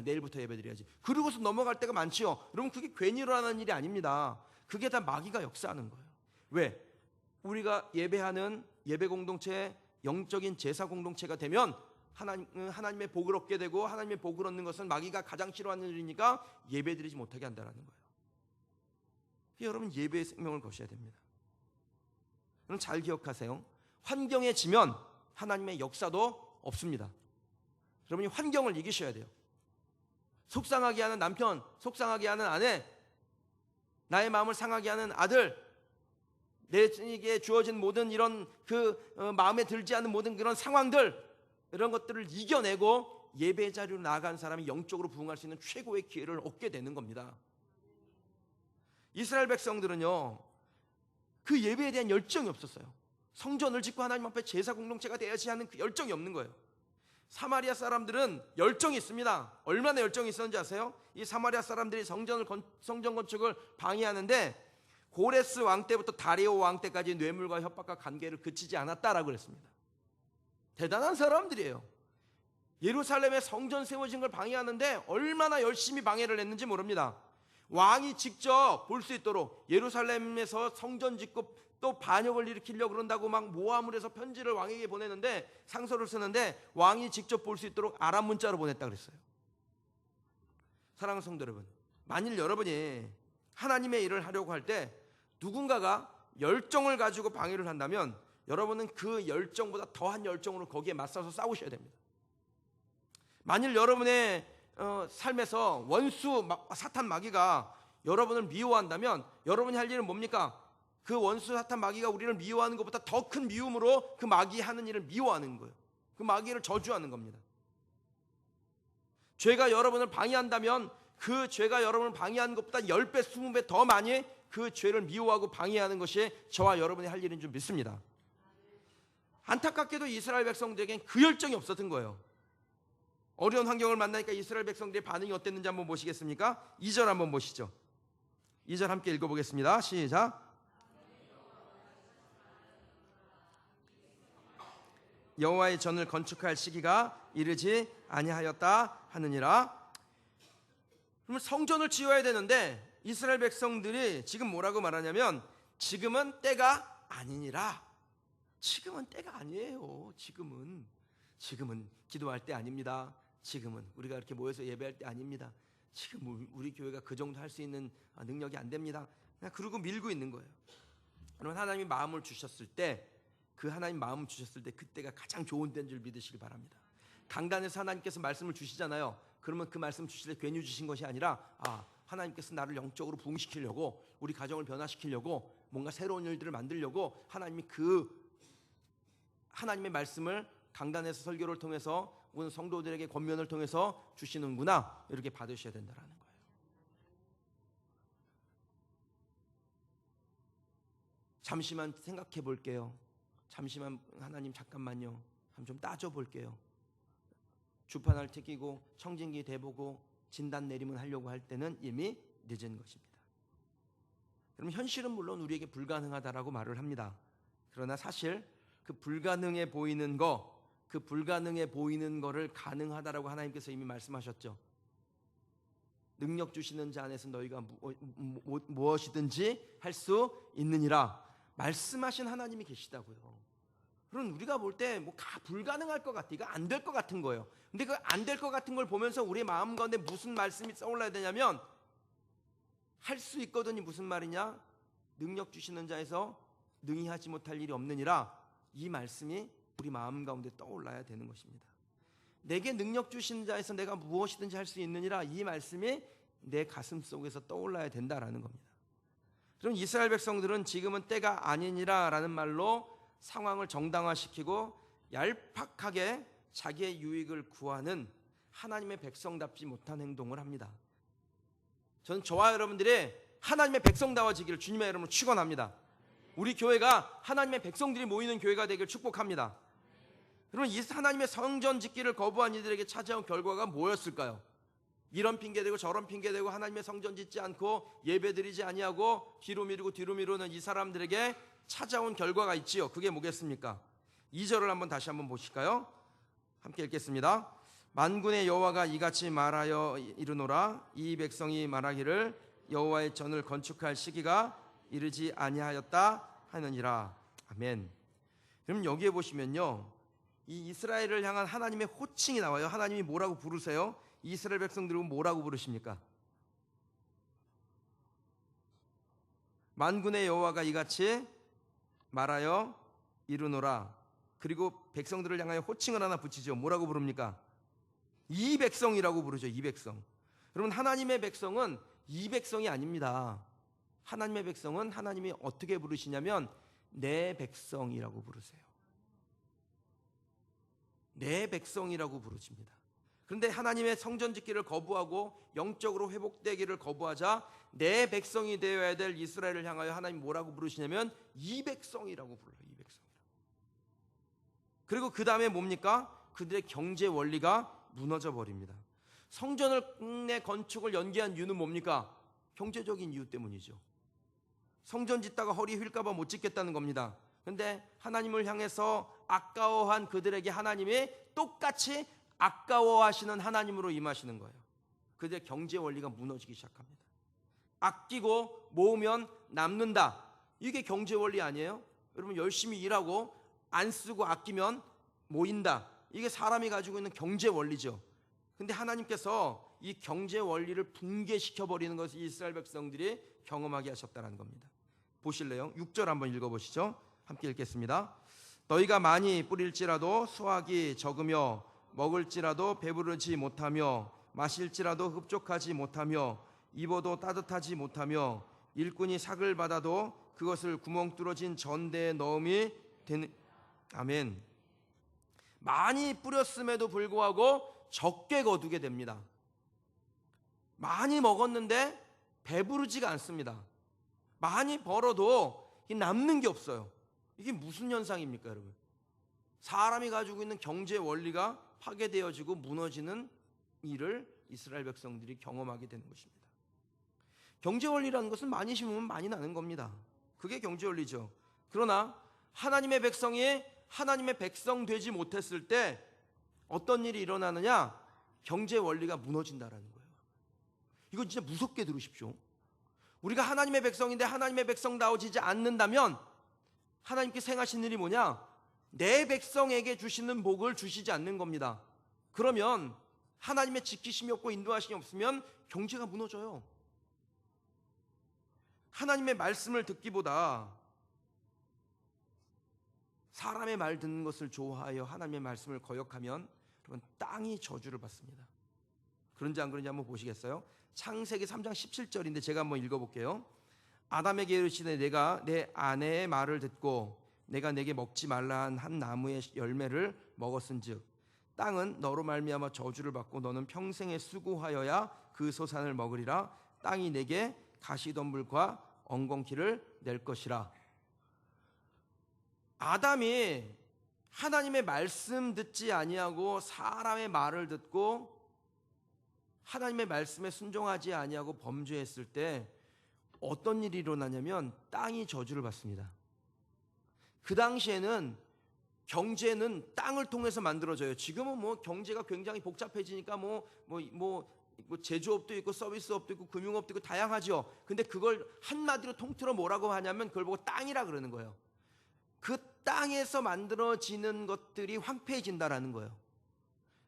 내일부터 예배 드려야지. 그러고서 넘어갈 때가 많지요. 여러분, 그게 괜히 일어나는 일이 아닙니다. 그게 다 마귀가 역사하는 거예요. 왜? 우리가 예배하는 예배 공동체, 영적인 제사 공동체가 되면 하나님의 복을 얻게 되고, 하나님의 복을 얻는 것은 마귀가 가장 싫어하는 일이니까 예배 드리지 못하게 한다는 거예요. 여러분, 예배의 생명을 거셔야 됩니다. 여러분, 잘 기억하세요. 환경에 지면 하나님의 역사도 없습니다. 여러분이 환경을 이기셔야 돼요. 속상하게 하는 남편, 속상하게 하는 아내, 나의 마음을 상하게 하는 아들, 내게 주어진 모든 이런 마음에 들지 않는 모든 그런 상황들, 이런 것들을 이겨내고 예배 자리로 나아간 사람이 영적으로 부흥할 수 있는 최고의 기회를 얻게 되는 겁니다. 이스라엘 백성들은요, 그 예배에 대한 열정이 없었어요. 성전을 짓고 하나님 앞에 제사 공동체가 되어야지 하는 그 열정이 없는 거예요. 사마리아 사람들은 열정이 있습니다. 얼마나 열정이 있었는지 아세요? 이 사마리아 사람들이 성전 건축을 방해하는데 고레스 왕 때부터 다리오 왕 때까지 뇌물과 협박과 관계를 그치지 않았다라고 그랬습니다. 대단한 사람들이에요. 예루살렘에 성전 세워진 걸 방해하는데 얼마나 열심히 방해를 했는지 모릅니다. 왕이 직접 볼 수 있도록 예루살렘에서 성전 짓고 또 반역을 일으키려고 그런다고 막 모함을 해서 편지를 왕에게 보내는데, 상서를 쓰는데 왕이 직접 볼 수 있도록 아람 문자로 보냈다 그랬어요. 사랑하는 성도 여러분, 만일 여러분이 하나님의 일을 하려고 할 때 누군가가 열정을 가지고 방해를 한다면 여러분은 그 열정보다 더한 열정으로 거기에 맞서서 싸우셔야 됩니다. 만일 여러분의 삶에서 원수 사탄 마귀가 여러분을 미워한다면 여러분이 할 일은 뭡니까? 그 원수 사탄 마귀가 우리를 미워하는 것보다 더 큰 미움으로 그 마귀 하는 일을 미워하는 거예요. 그 마귀를 저주하는 겁니다. 죄가 여러분을 방해한다면 그 죄가 여러분을 방해하는 것보다 10배, 20배 더 많이 그 죄를 미워하고 방해하는 것이 저와 여러분이 할 일인 줄 믿습니다. 안타깝게도 이스라엘 백성들에겐 그 열정이 없었던 거예요. 어려운 환경을 만나니까 이스라엘 백성들의 반응이 어땠는지 한번 보시겠습니까? 2절 한번 보시죠. 2절 함께 읽어보겠습니다. 시작. 여호와의 전을 건축할 시기가 이르지 아니하였다 하느니라. 그러면 성전을 지어야 되는데 이스라엘 백성들이 지금 뭐라고 말하냐면 지금은 때가 아니니라. 지금은 때가 아니에요. 지금은 기도할 때 아닙니다. 지금은 우리가 이렇게 모여서 예배할 때 아닙니다. 지금 우리 교회가 그 정도 할 수 있는 능력이 안 됩니다. 그냥 그러고 밀고 있는 거예요. 여러분, 하나님이 마음을 주셨을 때, 그 하나님 마음을 주셨을 때 그때가 가장 좋은 때인 줄 믿으시기 바랍니다. 강단에서 하나님께서 말씀을 주시잖아요. 그러면 그 말씀 주실 때 괜히 주신 것이 아니라 하나님께서 나를 영적으로 부흥시키려고, 우리 가정을 변화시키려고, 뭔가 새로운 일들을 만들려고 하나님이 하나님의 말씀을 강단에서 설교를 통해서 혹은 성도들에게 권면을 통해서 주시는구나, 이렇게 받으셔야 된다라는 거예요. 잠시만 생각해 볼게요. 잠시만, 하나님 잠깐만요. 한번 좀 따져 볼게요. 주판을 튀기고 청진기 대보고 진단 내림을 하려고 할 때는 이미 늦은 것입니다. 그럼 현실은 물론 우리에게 불가능하다라고 말을 합니다. 그러나 사실 그 불가능해 보이는 거를 가능하다라고 하나님께서 이미 말씀하셨죠. 능력 주시는 자 안에서 너희가 무엇이든지 할 수 있느니라 말씀하신 하나님이 계시다고요. 그럼 우리가 볼 때 뭐 불가능할 것 같아, 이거 안 될 것 같은 거예요. 근데 그 안 될 것 같은 걸 보면서 우리 마음 가운데 무슨 말씀이 떠올라야 되냐면, 할 수 있거든이 무슨 말이냐? 능력 주시는 자에서 능히 하지 못할 일이 없느니라, 이 말씀이 우리 마음 가운데 떠올라야 되는 것입니다. 내게 능력 주시는 자에서 내가 무엇이든지 할 수 있느니라, 이 말씀이 내 가슴 속에서 떠올라야 된다라는 겁니다. 그럼 이스라엘 백성들은 지금은 때가 아니니라 라는 말로 상황을 정당화시키고 얄팍하게 자기의 유익을 구하는 하나님의 백성답지 못한 행동을 합니다. 저는 저와 여러분들이 하나님의 백성다워지기를 주님의 이름으로 축원합니다. 우리 교회가 하나님의 백성들이 모이는 교회가 되기를 축복합니다. 여러분, 이 하나님의 성전 짓기를 거부한 이들에게 찾아온 결과가 뭐였을까요? 이런 핑계대고 저런 핑계대고 하나님의 성전 짓지 않고 예배드리지 아니하고 뒤로 미루는 이 사람들에게 찾아온 결과가 있지요. 그게 뭐겠습니까? 2절을 다시 한번 보실까요? 함께 읽겠습니다. 만군의 여호와가 이같이 말하여 이르노라, 이 백성이 말하기를 여호와의 전을 건축할 시기가 이르지 아니하였다 하느니라. 아멘. 그럼 여기에 보시면요, 이 이스라엘을 향한 하나님의 호칭이 나와요. 하나님이 뭐라고 부르세요? 이스라엘 백성들은 뭐라고 부르십니까? 만군의 여호와가 이같이 말하여 이르노라. 그리고 백성들을 향하여 호칭을 하나 붙이죠. 뭐라고 부릅니까? 이 백성이라고 부르죠. 이 백성. 여러분, 하나님의 백성은 이 백성이 아닙니다. 하나님의 백성은 하나님이 어떻게 부르시냐면 내 백성이라고 부르세요. 내 백성이라고 부르십니다. 그런데 하나님의 성전 짓기를 거부하고 영적으로 회복되기를 거부하자 내 백성이 되어야 될 이스라엘을 향하여 하나님 뭐라고 부르시냐면 이 백성이라고 불러요. 이 백성이라고. 그리고 그 다음에 뭡니까? 그들의 경제 원리가 무너져 버립니다. 성전의 건축을 연기한 이유는 뭡니까? 경제적인 이유 때문이죠. 성전 짓다가 허리 휠까봐 못 짓겠다는 겁니다. 그런데 하나님을 향해서 아까워한 그들에게 하나님이 똑같이 아까워하시는 하나님으로 임하시는 거예요. 그들의 경제 원리가 무너지기 시작합니다. 아끼고 모으면 남는다, 이게 경제 원리 아니에요? 여러분, 열심히 일하고 안 쓰고 아끼면 모인다, 이게 사람이 가지고 있는 경제 원리죠. 근데 하나님께서 이 경제 원리를 붕괴시켜 버리는 것을 이스라엘 백성들이 경험하게 하셨다는 겁니다. 보실래요? 6절 한번 읽어보시죠. 함께 읽겠습니다. 너희가 많이 뿌릴지라도 수확이 적으며 먹을지라도 배부르지 못하며 마실지라도 흡족하지 못하며 입어도 따뜻하지 못하며 일꾼이 삭을 받아도 그것을 구멍 뚫어진 전대에 넣음이 되는. 아멘. 많이 뿌렸음에도 불구하고 적게 거두게 됩니다. 많이 먹었는데 배부르지가 않습니다. 많이 벌어도 남는 게 없어요. 이게 무슨 현상입니까, 여러분? 사람이 가지고 있는 경제 원리가 파괴되어지고 무너지는 일을 이스라엘 백성들이 경험하게 되는 것입니다. 경제 원리라는 것은 많이 심으면 많이 나는 겁니다. 그게 경제 원리죠. 그러나 하나님의 백성이 하나님의 백성 되지 못했을 때 어떤 일이 일어나느냐? 경제 원리가 무너진다라는 거예요. 이거 진짜 무섭게 들으십시오. 우리가 하나님의 백성인데 하나님의 백성다워지지 않는다면 하나님께서 행하신 일이 뭐냐? 내 백성에게 주시는 복을 주시지 않는 겁니다. 그러면 하나님의 지키심이 없고 인도하심이 없으면 경제가 무너져요. 하나님의 말씀을 듣기보다 사람의 말 듣는 것을 좋아하여 하나님의 말씀을 거역하면 여러분, 땅이 저주를 받습니다. 그런지 안 그런지 한번 보시겠어요? 창세기 3장 17절인데 제가 한번 읽어볼게요. 아담에게 이르시되 내가 내 아내의 말을 듣고 내가 내게 먹지 말라 한 나무의 열매를 먹었은즉 땅은 너로 말미암아 저주를 받고 너는 평생에 수고하여야 그 소산을 먹으리라. 땅이 내게 가시덤불과 엉겅퀴를 낼 것이라. 아담이 하나님의 말씀 듣지 아니하고 사람의 말을 듣고 하나님의 말씀에 순종하지 아니하고 범죄했을 때 어떤 일이 일어나냐면 땅이 저주를 받습니다. 그 당시에는 경제는 땅을 통해서 만들어져요. 지금은 뭐 경제가 굉장히 복잡해지니까 제조업도 있고 서비스업도 있고 금융업도 있고 다양하죠. 근데 그걸 한마디로 통틀어 뭐라고 하냐면 그걸 보고 땅이라 그러는 거예요. 그 땅에서 만들어지는 것들이 황폐해진다라는 거예요.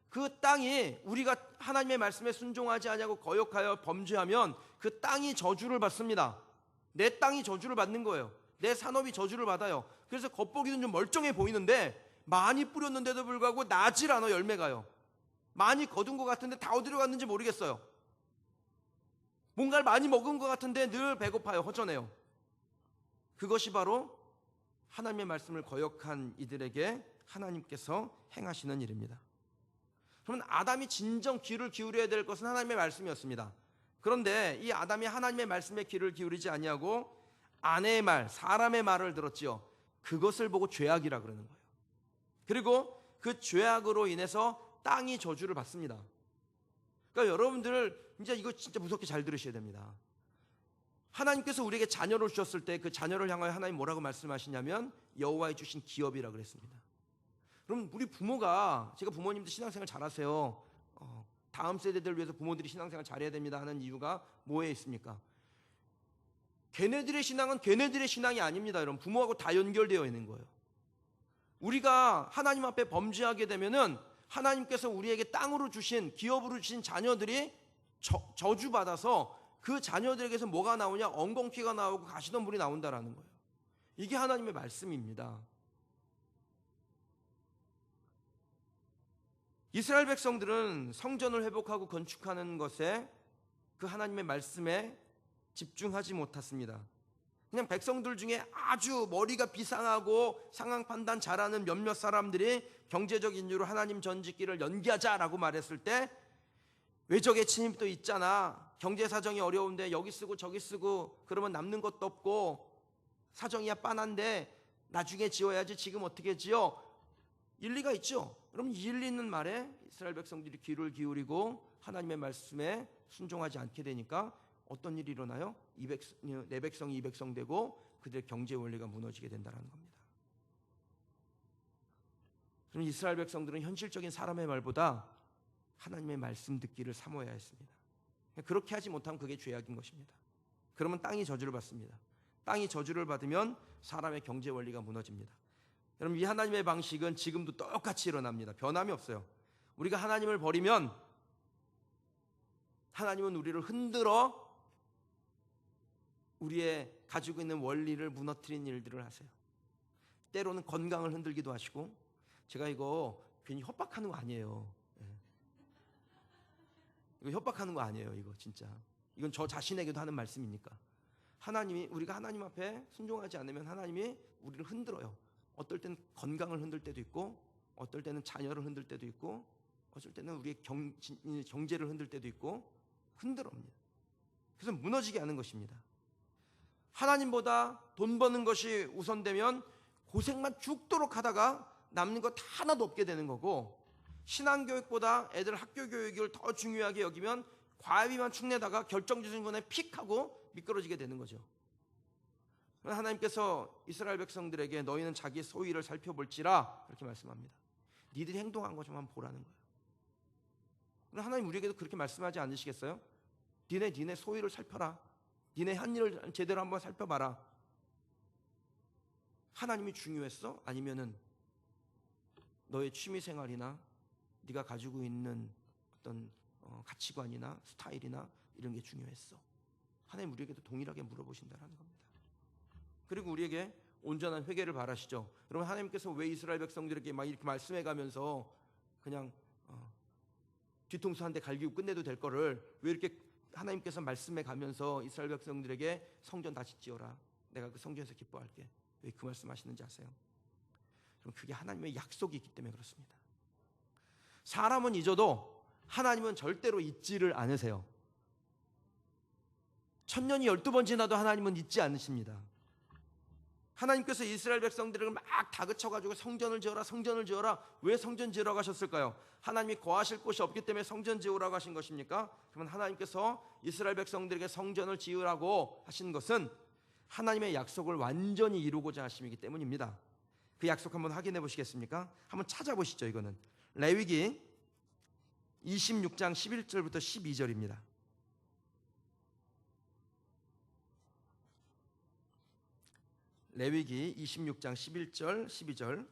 그 땅이 우리가 하나님의 말씀에 순종하지 않냐고 거역하여 범죄하면 그 땅이 저주를 받습니다. 내 땅이 저주를 받는 거예요. 내 산업이 저주를 받아요. 그래서 겉보기는 좀 멀쩡해 보이는데 많이 뿌렸는데도 불구하고 나질 않아 열매가요. 많이 거둔 것 같은데 다 어디로 갔는지 모르겠어요. 뭔가를 많이 먹은 것 같은데 늘 배고파요. 허전해요. 그것이 바로 하나님의 말씀을 거역한 이들에게 하나님께서 행하시는 일입니다. 그러면 아담이 진정 귀를 기울여야 될 것은 하나님의 말씀이었습니다. 그런데 이 아담이 하나님의 말씀에 귀를 기울이지 아니하고 아내의 말, 사람의 말을 들었지요. 그것을 보고 죄악이라 그러는 거예요. 그리고 그 죄악으로 인해서 땅이 저주를 받습니다. 그러니까 여러분들 이제 이거 진짜 무섭게 잘 들으셔야 됩니다. 하나님께서 우리에게 자녀를 주셨을 때 그 자녀를 향하여 하나님 뭐라고 말씀하시냐면 여호와의 주신 기업이라 그랬습니다. 그럼 우리 부모가, 제가 부모님도 신앙생활 잘하세요. 다음 세대들 위해서 부모들이 신앙생활 잘해야 됩니다 하는 이유가 뭐에 있습니까? 걔네들의 신앙은 걔네들의 신앙이 아닙니다. 여러분, 부모하고 다 연결되어 있는 거예요. 우리가 하나님 앞에 범죄하게 되면은 하나님께서 우리에게 땅으로 주신, 기업으로 주신 자녀들이 저주받아서 그 자녀들에게서 뭐가 나오냐? 엉겅퀴가 나오고 가시덤불이 나온다라는 거예요. 이게 하나님의 말씀입니다. 이스라엘 백성들은 성전을 회복하고 건축하는 것에 그 하나님의 말씀에 집중하지 못했습니다. 그냥 백성들 중에 아주 머리가 비상하고 상황 판단 잘하는 몇몇 사람들이 경제적 이유로 하나님 전짓기를 연기하자라고 말했을 때 외적의 침입도 있잖아. 경제 사정이 어려운데 여기 쓰고 저기 쓰고 그러면 남는 것도 없고 사정이야 빤한데 나중에 지어야지 지금 어떻게 지어? 일리가 있죠. 그럼 일리 있는 말에 이스라엘 백성들이 귀를 기울이고 하나님의 말씀에 순종하지 않게 되니까 어떤 일이 일어나요? 내 백성이 이 백성 되고 그들의 경제 원리가 무너지게 된다는 겁니다. 그럼 이스라엘 백성들은 현실적인 사람의 말보다 하나님의 말씀 듣기를 사모해야 했습니다. 그렇게 하지 못하면 그게 죄악인 것입니다. 그러면 땅이 저주를 받습니다. 땅이 저주를 받으면 사람의 경제 원리가 무너집니다. 여러분, 이 하나님의 방식은 지금도 똑같이 일어납니다. 변함이 없어요. 우리가 하나님을 버리면 하나님은 우리를 흔들어 우리의 가지고 있는 원리를 무너뜨리는 일들을 하세요. 때로는 건강을 흔들기도 하시고, 제가 이거 괜히 협박하는 거 아니에요. 이거 협박하는 거 아니에요. 이거 진짜 이건 저 자신에게도 하는 말씀이니까. 하나님이, 우리가 하나님 앞에 순종하지 않으면 하나님이 우리를 흔들어요. 어떨 때는 건강을 흔들 때도 있고, 어떨 때는 자녀를 흔들 때도 있고, 어쩔 때는 우리의 경제를 흔들 때도 있고 흔들어옵니다. 그래서 무너지게 하는 것입니다. 하나님보다 돈 버는 것이 우선되면 고생만 죽도록 하다가 남는 것 하나도 없게 되는 거고, 신앙교육보다 애들 학교 교육을 더 중요하게 여기면 과외비만 축내다가 결정적인 순간에 픽 하고 미끄러지게 되는 거죠. 하나님께서 이스라엘 백성들에게 너희는 자기 소위를 살펴볼지라 그렇게 말씀합니다. 니들이 행동한 것 좀 한번 보라는 거예요. 하나님 우리에게도 그렇게 말씀하지 않으시겠어요? 니네 소위를 살펴라. 니네 한 일을 제대로 한번 살펴봐라. 하나님이 중요했어? 아니면은 너의 취미생활이나 네가 가지고 있는 어떤 가치관이나 스타일이나 이런 게 중요했어? 하나님 우리에게도 동일하게 물어보신다는 겁니다. 그리고 우리에게 온전한 회개를 바라시죠. 여러분, 하나님께서 왜 이스라엘 백성들에게 막 이렇게 말씀해 가면서 그냥 뒤통수 한 대 갈기고 끝내도 될 거를 왜 이렇게 하나님께서 말씀해 가면서 이스라엘 백성들에게 성전 다시 지어라, 내가 그 성전에서 기뻐할게, 왜 그 말씀 하시는지 아세요? 그럼 그게 하나님의 약속이 있기 때문에 그렇습니다. 사람은 잊어도 하나님은 절대로 잊지를 않으세요. 1000년이 12번 지나도 하나님은 잊지 않으십니다. 하나님께서 이스라엘 백성들을 막 다그쳐가지고 성전을 지어라, 성전을 지어라. 왜 성전 지으라고 하셨을까요? 하나님이 거하실 곳이 없기 때문에 성전 지으라고 하신 것입니까? 그러면 하나님께서 이스라엘 백성들에게 성전을 지으라고 하신 것은 하나님의 약속을 완전히 이루고자 하심이기 때문입니다. 그 약속 한번 확인해 보시겠습니까? 한번 찾아보시죠. 이거는 레위기 26장 11절부터 12절입니다. 레위기 26장 11절 12절.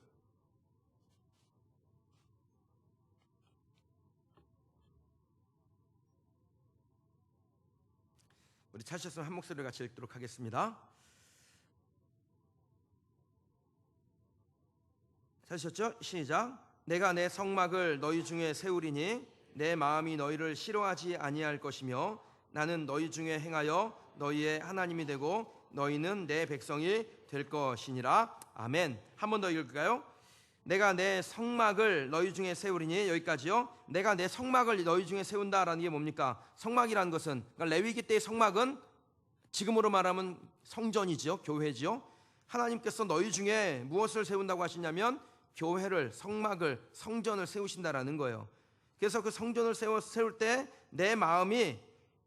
우리 찾으셨으면 한 목소리로 같이 읽도록 하겠습니다. 찾으셨죠? 시작. 내가 내 성막을 너희 중에 세우리니 내 마음이 너희를 싫어하지 아니할 것이며 나는 너희 중에 행하여 너희의 하나님이 되고 너희는 내 백성이 될 것이니라. 아멘. 한 번 더 읽을까요? 내가 내 성막을 너희 중에 세우리니, 여기까지요. 내가 내 성막을 너희 중에 세운다라는 게 뭡니까? 성막이라는 것은, 그러니까 레위기 때의 성막은 지금으로 말하면 성전이지요, 교회지요. 하나님께서 너희 중에 무엇을 세운다고 하시냐면 교회를, 성막을, 성전을 세우신다라는 거예요. 그래서 그 성전을 세울 때 내 마음이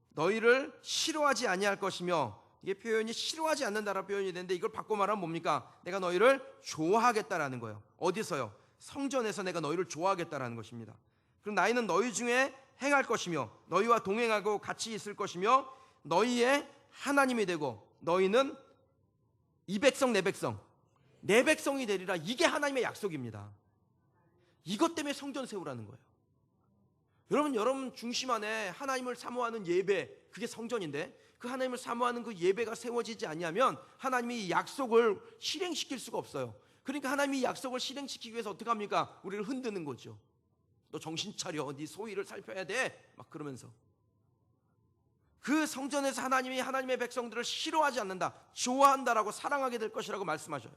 너희를 싫어하지 아니할 것이며, 이게 표현이 싫어하지 않는다라는 표현이 되는데 이걸 바꿔 말하면 뭡니까? 내가 너희를 좋아하겠다라는 거예요. 어디서요? 성전에서 내가 너희를 좋아하겠다라는 것입니다. 그럼 나이는 너희 중에 행할 것이며 너희와 동행하고 같이 있을 것이며 너희의 하나님이 되고 너희는 이 백성 내 백성 내 백성이 되리라. 이게 하나님의 약속입니다. 이것 때문에 성전 세우라는 거예요. 여러분 중심 안에 하나님을 사모하는 예배, 그게 성전인데 그 하나님을 사모하는 그 예배가 세워지지 아니하면 하나님이 이 약속을 실행시킬 수가 없어요. 그러니까 하나님이 이 약속을 실행시키기 위해서 어떻게 합니까? 우리를 흔드는 거죠. 너 정신 차려, 네 소위를 살펴야 돼, 막 그러면서. 그 성전에서 하나님이 하나님의 백성들을 싫어하지 않는다, 좋아한다라고, 사랑하게 될 것이라고 말씀하셔요.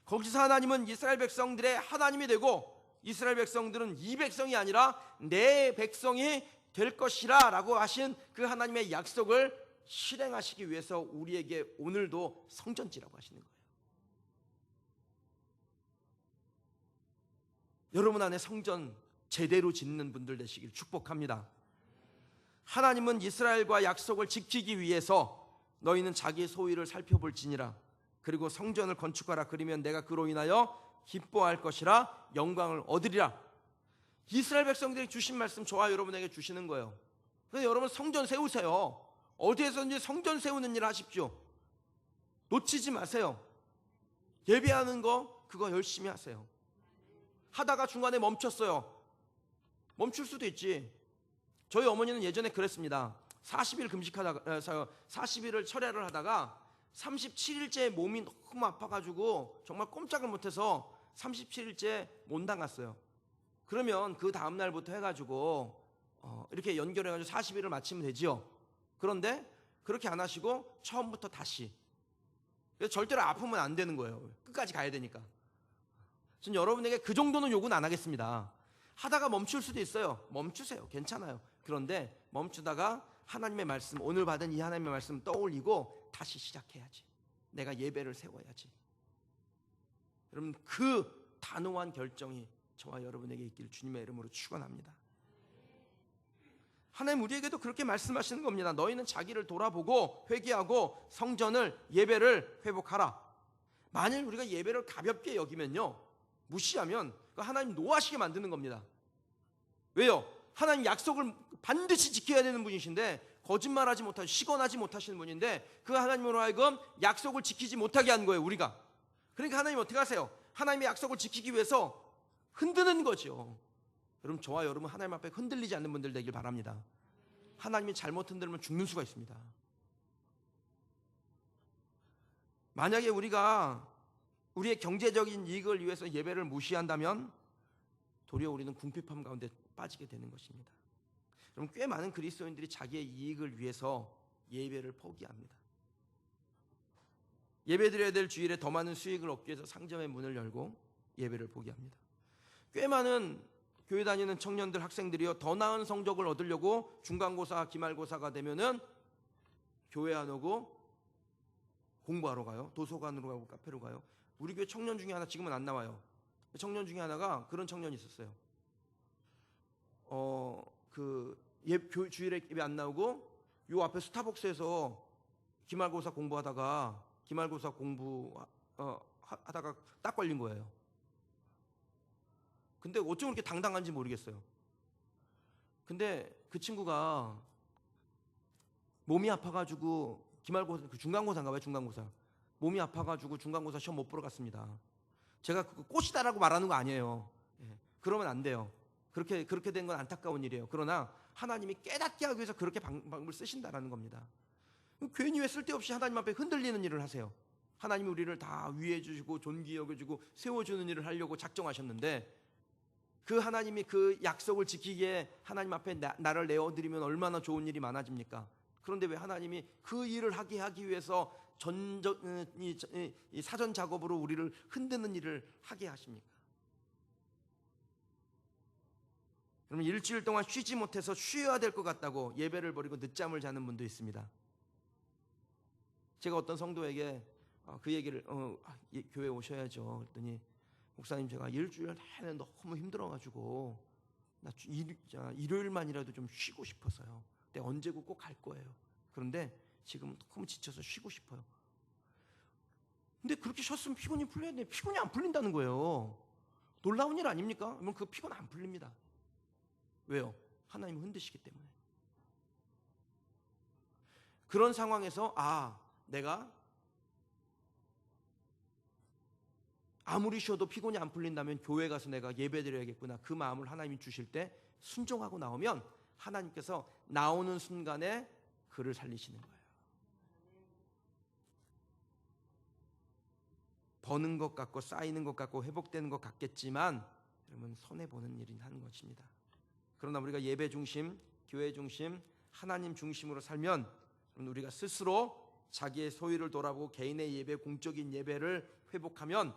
거기서 하나님은 이스라엘 백성들의 하나님이 되고 이스라엘 백성들은 이 백성이 아니라 내 백성이 될 것이라 라고 하신 그 하나님의 약속을 실행하시기 위해서 우리에게 오늘도 성전지라고 하시는 거예요. 여러분 안에 성전 제대로 짓는 분들 되시길 축복합니다. 하나님은 이스라엘과 약속을 지키기 위해서 너희는 자기 소유를 살펴볼지니라. 그리고 성전을 건축하라. 그러면 내가 그로 인하여 기뻐할 것이라, 영광을 얻으리라. 이스라엘 백성들이 주신 말씀 저와 여러분에게 주시는 거예요. 그래서 여러분 성전 세우세요. 어디에서든지 성전 세우는 일 하십시오. 놓치지 마세요. 예배하는 거 그거 열심히 하세요. 하다가 중간에 멈췄어요. 멈출 수도 있지. 저희 어머니는 예전에 그랬습니다. 40일 금식하다가 40일을 철야를 하다가 37일째 몸이 너무 아파가지고 정말 꼼짝을 못해서 37일째 못 나갔어요. 그러면 그 다음날부터 해가지고 이렇게 연결해가지고 40일을 마치면 되지요. 그런데 그렇게 안 하시고 처음부터 다시. 그래서 절대로 아프면 안 되는 거예요. 끝까지 가야 되니까. 저는 여러분에게 그 정도는 요구는 안 하겠습니다. 하다가 멈출 수도 있어요. 멈추세요. 괜찮아요. 그런데 멈추다가 하나님의 말씀, 오늘 받은 이 하나님의 말씀 떠올리고 다시 시작해야지. 내가 예배를 세워야지. 여러분 그 단호한 결정이 저와 여러분에게 있기를 주님의 이름으로 축원합니다. 하나님 우리에게도 그렇게 말씀하시는 겁니다. 너희는 자기를 돌아보고 회개하고 성전을, 예배를 회복하라. 만일 우리가 예배를 가볍게 여기면요, 무시하면 하나님 노하시게 만드는 겁니다. 왜요? 하나님 약속을 반드시 지켜야 되는 분이신데 거짓말하지 못하시고 시건하지 못하시는 분인데 그 하나님으로 하여금 약속을 지키지 못하게 하는 거예요, 우리가. 그러니까 하나님 어떻게 하세요? 하나님의 약속을 지키기 위해서 흔드는 거죠. 여러분 저와 여러분 하나님 앞에 흔들리지 않는 분들 되길 바랍니다. 하나님이 잘못 흔들면 죽는 수가 있습니다. 만약에 우리가 우리의 경제적인 이익을 위해서 예배를 무시한다면 도리어 우리는 궁핍함 가운데 빠지게 되는 것입니다. 여러분 꽤 많은 그리스도인들이 자기의 이익을 위해서 예배를 포기합니다. 예배드려야 될 주일에 더 많은 수익을 얻기 위해서 상점의 문을 열고 예배를 포기합니다. 꽤 많은 교회 다니는 청년들, 학생들이요, 더 나은 성적을 얻으려고 중간고사, 기말고사가 되면은 교회 안 오고 공부하러 가요. 도서관으로 가고 카페로 가요. 우리 교회 청년 중에 하나, 지금은 안 나와요. 청년 중에 하나가 그런 청년이 있었어요. 주일에 예배 안 나오고 요 앞에 스타벅스에서 기말고사 공부하다가 하다가 딱 걸린 거예요. 근데 어쩜 그렇게 당당한지 모르겠어요. 근데 그 친구가 몸이 아파가지고 기말고사, 중간고사인가 봐요. 중간고사 몸이 아파가지고 중간고사 시험 못 보러 갔습니다. 제가 그 꽃이다라고 말하는 거 아니에요. 그러면 안 돼요. 그렇게 된 건 안타까운 일이에요. 그러나 하나님이 깨닫게 하기 위해서 그렇게 방법을 쓰신다라는 겁니다. 괜히 왜 쓸데없이 하나님 앞에 흔들리는 일을 하세요? 하나님이 우리를 다 위해 주시고 존귀 여겨주고 세워주는 일을 하려고 작정하셨는데, 그 하나님이 그 약속을 지키기에 하나님 앞에 나를 내어드리면 얼마나 좋은 일이 많아집니까? 그런데 왜 하나님이 그 일을 하기 위해서 이 사전 작업으로 우리를 흔드는 일을 하게 하십니까? 그러면 일주일 동안 쉬지 못해서 쉬어야 될 것 같다고 예배를 버리고 늦잠을 자는 분도 있습니다. 제가 어떤 성도에게 그 얘기를 교회 오셔야죠 그랬더니, 목사님 제가 일주일 내내 너무 힘들어가지고 나 일요일만이라도 좀 쉬고 싶어서요. 근데 언제고 꼭 갈 거예요. 그런데 지금 너무 지쳐서 쉬고 싶어요. 근데 그렇게 쉬었으면 피곤이 풀려야 돼. 피곤이 안 풀린다는 거예요. 놀라운 일 아닙니까? 그러면 그 피곤 안 풀립니다. 왜요? 하나님을 흔드시기 때문에. 그런 상황에서 내가 아무리 쉬어도 피곤이 안 풀린다면 교회 가서 내가 예배드려야겠구나, 그 마음을 하나님이 주실 때 순종하고 나오면 하나님께서 나오는 순간에 그를 살리시는 거예요. 버는 것 같고 쌓이는 것 같고 회복되는 것 같겠지만 여러분, 손해보는 일이 하는 것입니다. 그러나 우리가 예배 중심, 교회 중심, 하나님 중심으로 살면 우리가 스스로 자기의 소유를 돌아보고 개인의 예배, 공적인 예배를 회복하면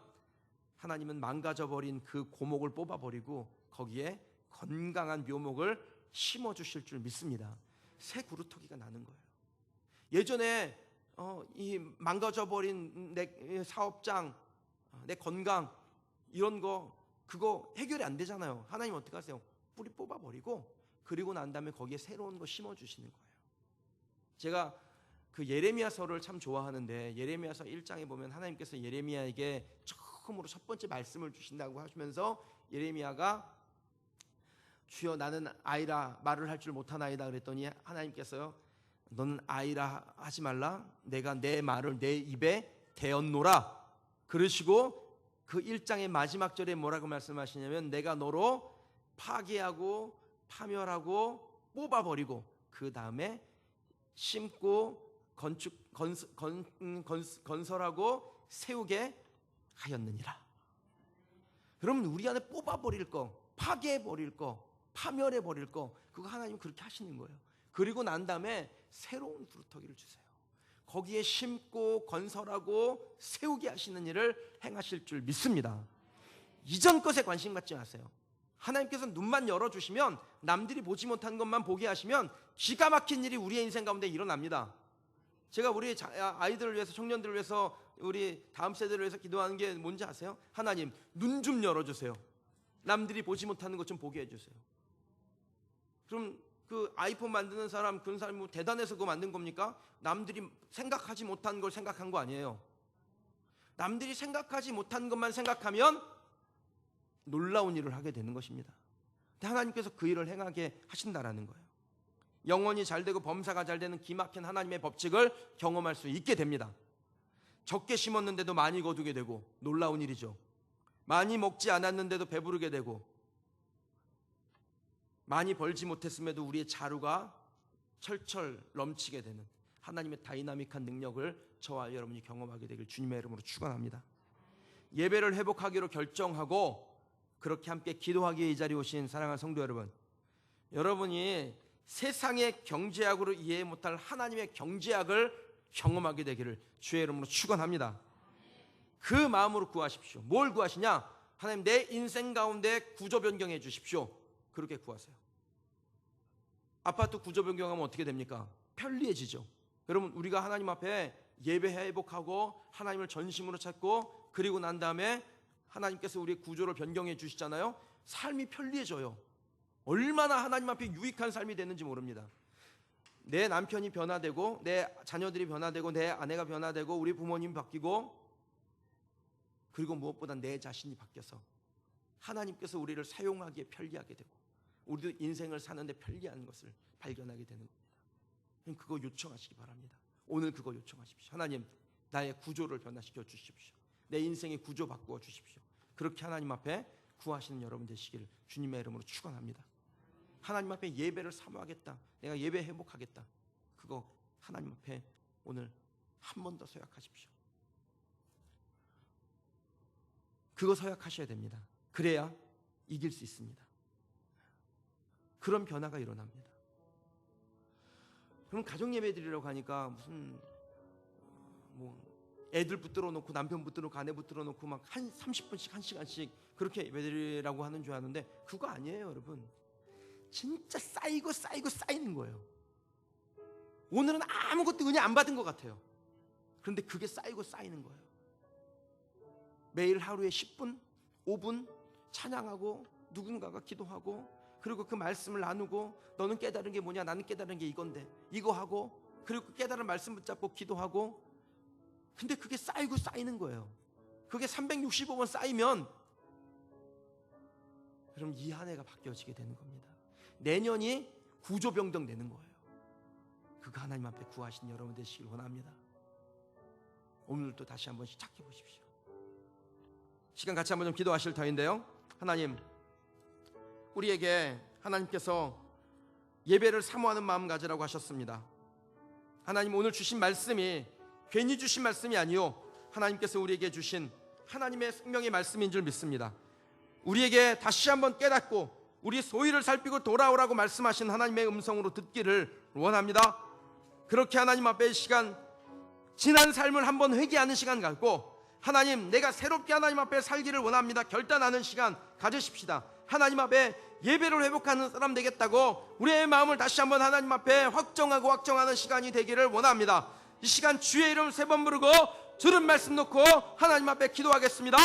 하나님은 망가져버린 그 고목을 뽑아버리고 거기에 건강한 묘목을 심어주실 줄 믿습니다. 새 그루터기가 나는 거예요. 예전에 이 망가져버린 내 사업장, 내 건강 이런 거 그거 해결이 안 되잖아요. 하나님 어떻게 하세요? 뿌리 뽑아버리고 그리고 난 다음에 거기에 새로운 거 심어주시는 거예요. 제가 그 예레미야서를 참 좋아하는데, 예레미야서 1장에 보면 하나님께서 예레미야에게 처음으로 첫 번째 말씀을 주신다고 하시면서 예레미야가 주여 나는 아이라 말을 할 줄 못하나이다 그랬더니 하나님께서요, 너는 아이라 하지 말라, 내가 내 말을 내 입에 대었노라 그러시고, 그 1장의 마지막 절에 뭐라고 말씀하시냐면, 내가 너로 파괴하고 파멸하고 뽑아버리고 그 다음에 심고 건설하고 세우게 하였느니라. 그러면 우리 안에 뽑아버릴 거, 파괴해버릴 거, 파멸해버릴 거, 그거 하나님 그렇게 하시는 거예요. 그리고 난 다음에 새로운 그루터기를 주세요. 거기에 심고 건설하고 세우게 하시는 일을 행하실 줄 믿습니다. 이전 것에 관심 갖지 마세요. 하나님께서 눈만 열어주시면, 남들이 보지 못한 것만 보게 하시면 기가 막힌 일이 우리의 인생 가운데 일어납니다. 제가 우리 아이들을 위해서, 청년들을 위해서, 우리 다음 세대를 위해서 기도하는 게 뭔지 아세요? 하나님 눈 좀 열어주세요. 남들이 보지 못하는 것 좀 보게 해주세요. 그럼 그 아이폰 만드는 사람, 그런 사람이 뭐 대단해서 그거 만든 겁니까? 남들이 생각하지 못한 걸 생각한 거 아니에요. 남들이 생각하지 못한 것만 생각하면 놀라운 일을 하게 되는 것입니다. 근데 하나님께서 그 일을 행하게 하신다라는 거예요. 영혼이 잘되고 범사가 잘되는 기막힌 하나님의 법칙을 경험할 수 있게 됩니다. 적게 심었는데도 많이 거두게 되고, 놀라운 일이죠. 많이 먹지 않았는데도 배부르게 되고, 많이 벌지 못했음에도 우리의 자루가 철철 넘치게 되는 하나님의 다이나믹한 능력을 저와 여러분이 경험하게 되길 주님의 이름으로 축원합니다. 예배를 회복하기로 결정하고 그렇게 함께 기도하기에 이 자리에 오신 사랑하는 성도 여러분, 여러분이 세상의 경제학으로 이해 못할 하나님의 경제학을 경험하게 되기를 주의 이름으로 축원합니다. 그 마음으로 구하십시오. 뭘 구하시냐? 하나님 내 인생 가운데 구조 변경해 주십시오. 그렇게 구하세요. 아파트 구조 변경하면 어떻게 됩니까? 편리해지죠. 여러분, 우리가 하나님 앞에 예배 회복하고 하나님을 전심으로 찾고 그리고 난 다음에 하나님께서 우리의 구조를 변경해 주시잖아요. 삶이 편리해져요. 얼마나 하나님 앞에 유익한 삶이 되는지 모릅니다. 내 남편이 변화되고 내 자녀들이 변화되고 내 아내가 변화되고 우리 부모님이 바뀌고 그리고 무엇보다 내 자신이 바뀌어서 하나님께서 우리를 사용하기에 편리하게 되고 우리도 인생을 사는데 편리한 것을 발견하게 되는 겁니다. 그거 요청하시기 바랍니다. 오늘 그거 요청하십시오. 하나님, 나의 구조를 변화시켜 주십시오. 내 인생의 구조 바꾸어 주십시오. 그렇게 하나님 앞에 구하시는 여러분 되시기를 주님의 이름으로 축원합니다. 하나님 앞에 예배를 사모하겠다, 내가 예배 회복하겠다, 그거 하나님 앞에 오늘 한 번 더 서약하십시오. 그거 서약하셔야 됩니다. 그래야 이길 수 있습니다. 그런 변화가 일어납니다. 그럼 가정 예배 드리려고 하니까 무슨 애들 붙들어 놓고 남편 붙들어 놓고 아내 붙들어 놓고 막 한 30분씩 1시간씩 그렇게 예배 드리라고 하는 줄 아는데 그거 아니에요, 여러분. 진짜 쌓이고 쌓이는 거예요. 오늘은 아무것도 은혜 안 받은 것 같아요. 그런데 그게 쌓이고 쌓이는 거예요. 매일 하루에 10분, 5분 찬양하고 누군가가 기도하고 그리고 그 말씀을 나누고 너는 깨달은 게 뭐냐, 나는 깨달은 게 이건데 이거 하고 그리고 그 깨달은 말씀 붙잡고 기도하고. 근데 그게 쌓이고 쌓이는 거예요. 그게 365번 쌓이면 그럼 이 한 해가 바뀌어지게 되는 겁니다. 내년이 구조 변경 되는 거예요. 그거 하나님 앞에 구하신 여러분 되시길 원합니다. 오늘도 다시 한번 시작해 보십시오. 시간 같이 한번 좀 기도하실 터인데요. 하나님, 우리에게 하나님께서 예배를 사모하는 마음 가지라고 하셨습니다. 하나님, 오늘 주신 말씀이 괜히 주신 말씀이 아니요 하나님께서 우리에게 주신 하나님의 생명의 말씀인 줄 믿습니다. 우리에게 다시 한번 깨닫고 우리 소위를 살피고 돌아오라고 말씀하신 하나님의 음성으로 듣기를 원합니다. 그렇게 하나님 앞에 시간, 지난 삶을 한번 회개하는 시간 갖고 하나님, 내가 새롭게 하나님 앞에 살기를 원합니다. 결단하는 시간 가지십시다. 하나님 앞에 예배를 회복하는 사람 되겠다고 우리의 마음을 다시 한번 하나님 앞에 확정하는 시간이 되기를 원합니다. 이 시간 주의 이름 3번 부르고 들은 말씀 놓고 하나님 앞에 기도하겠습니다.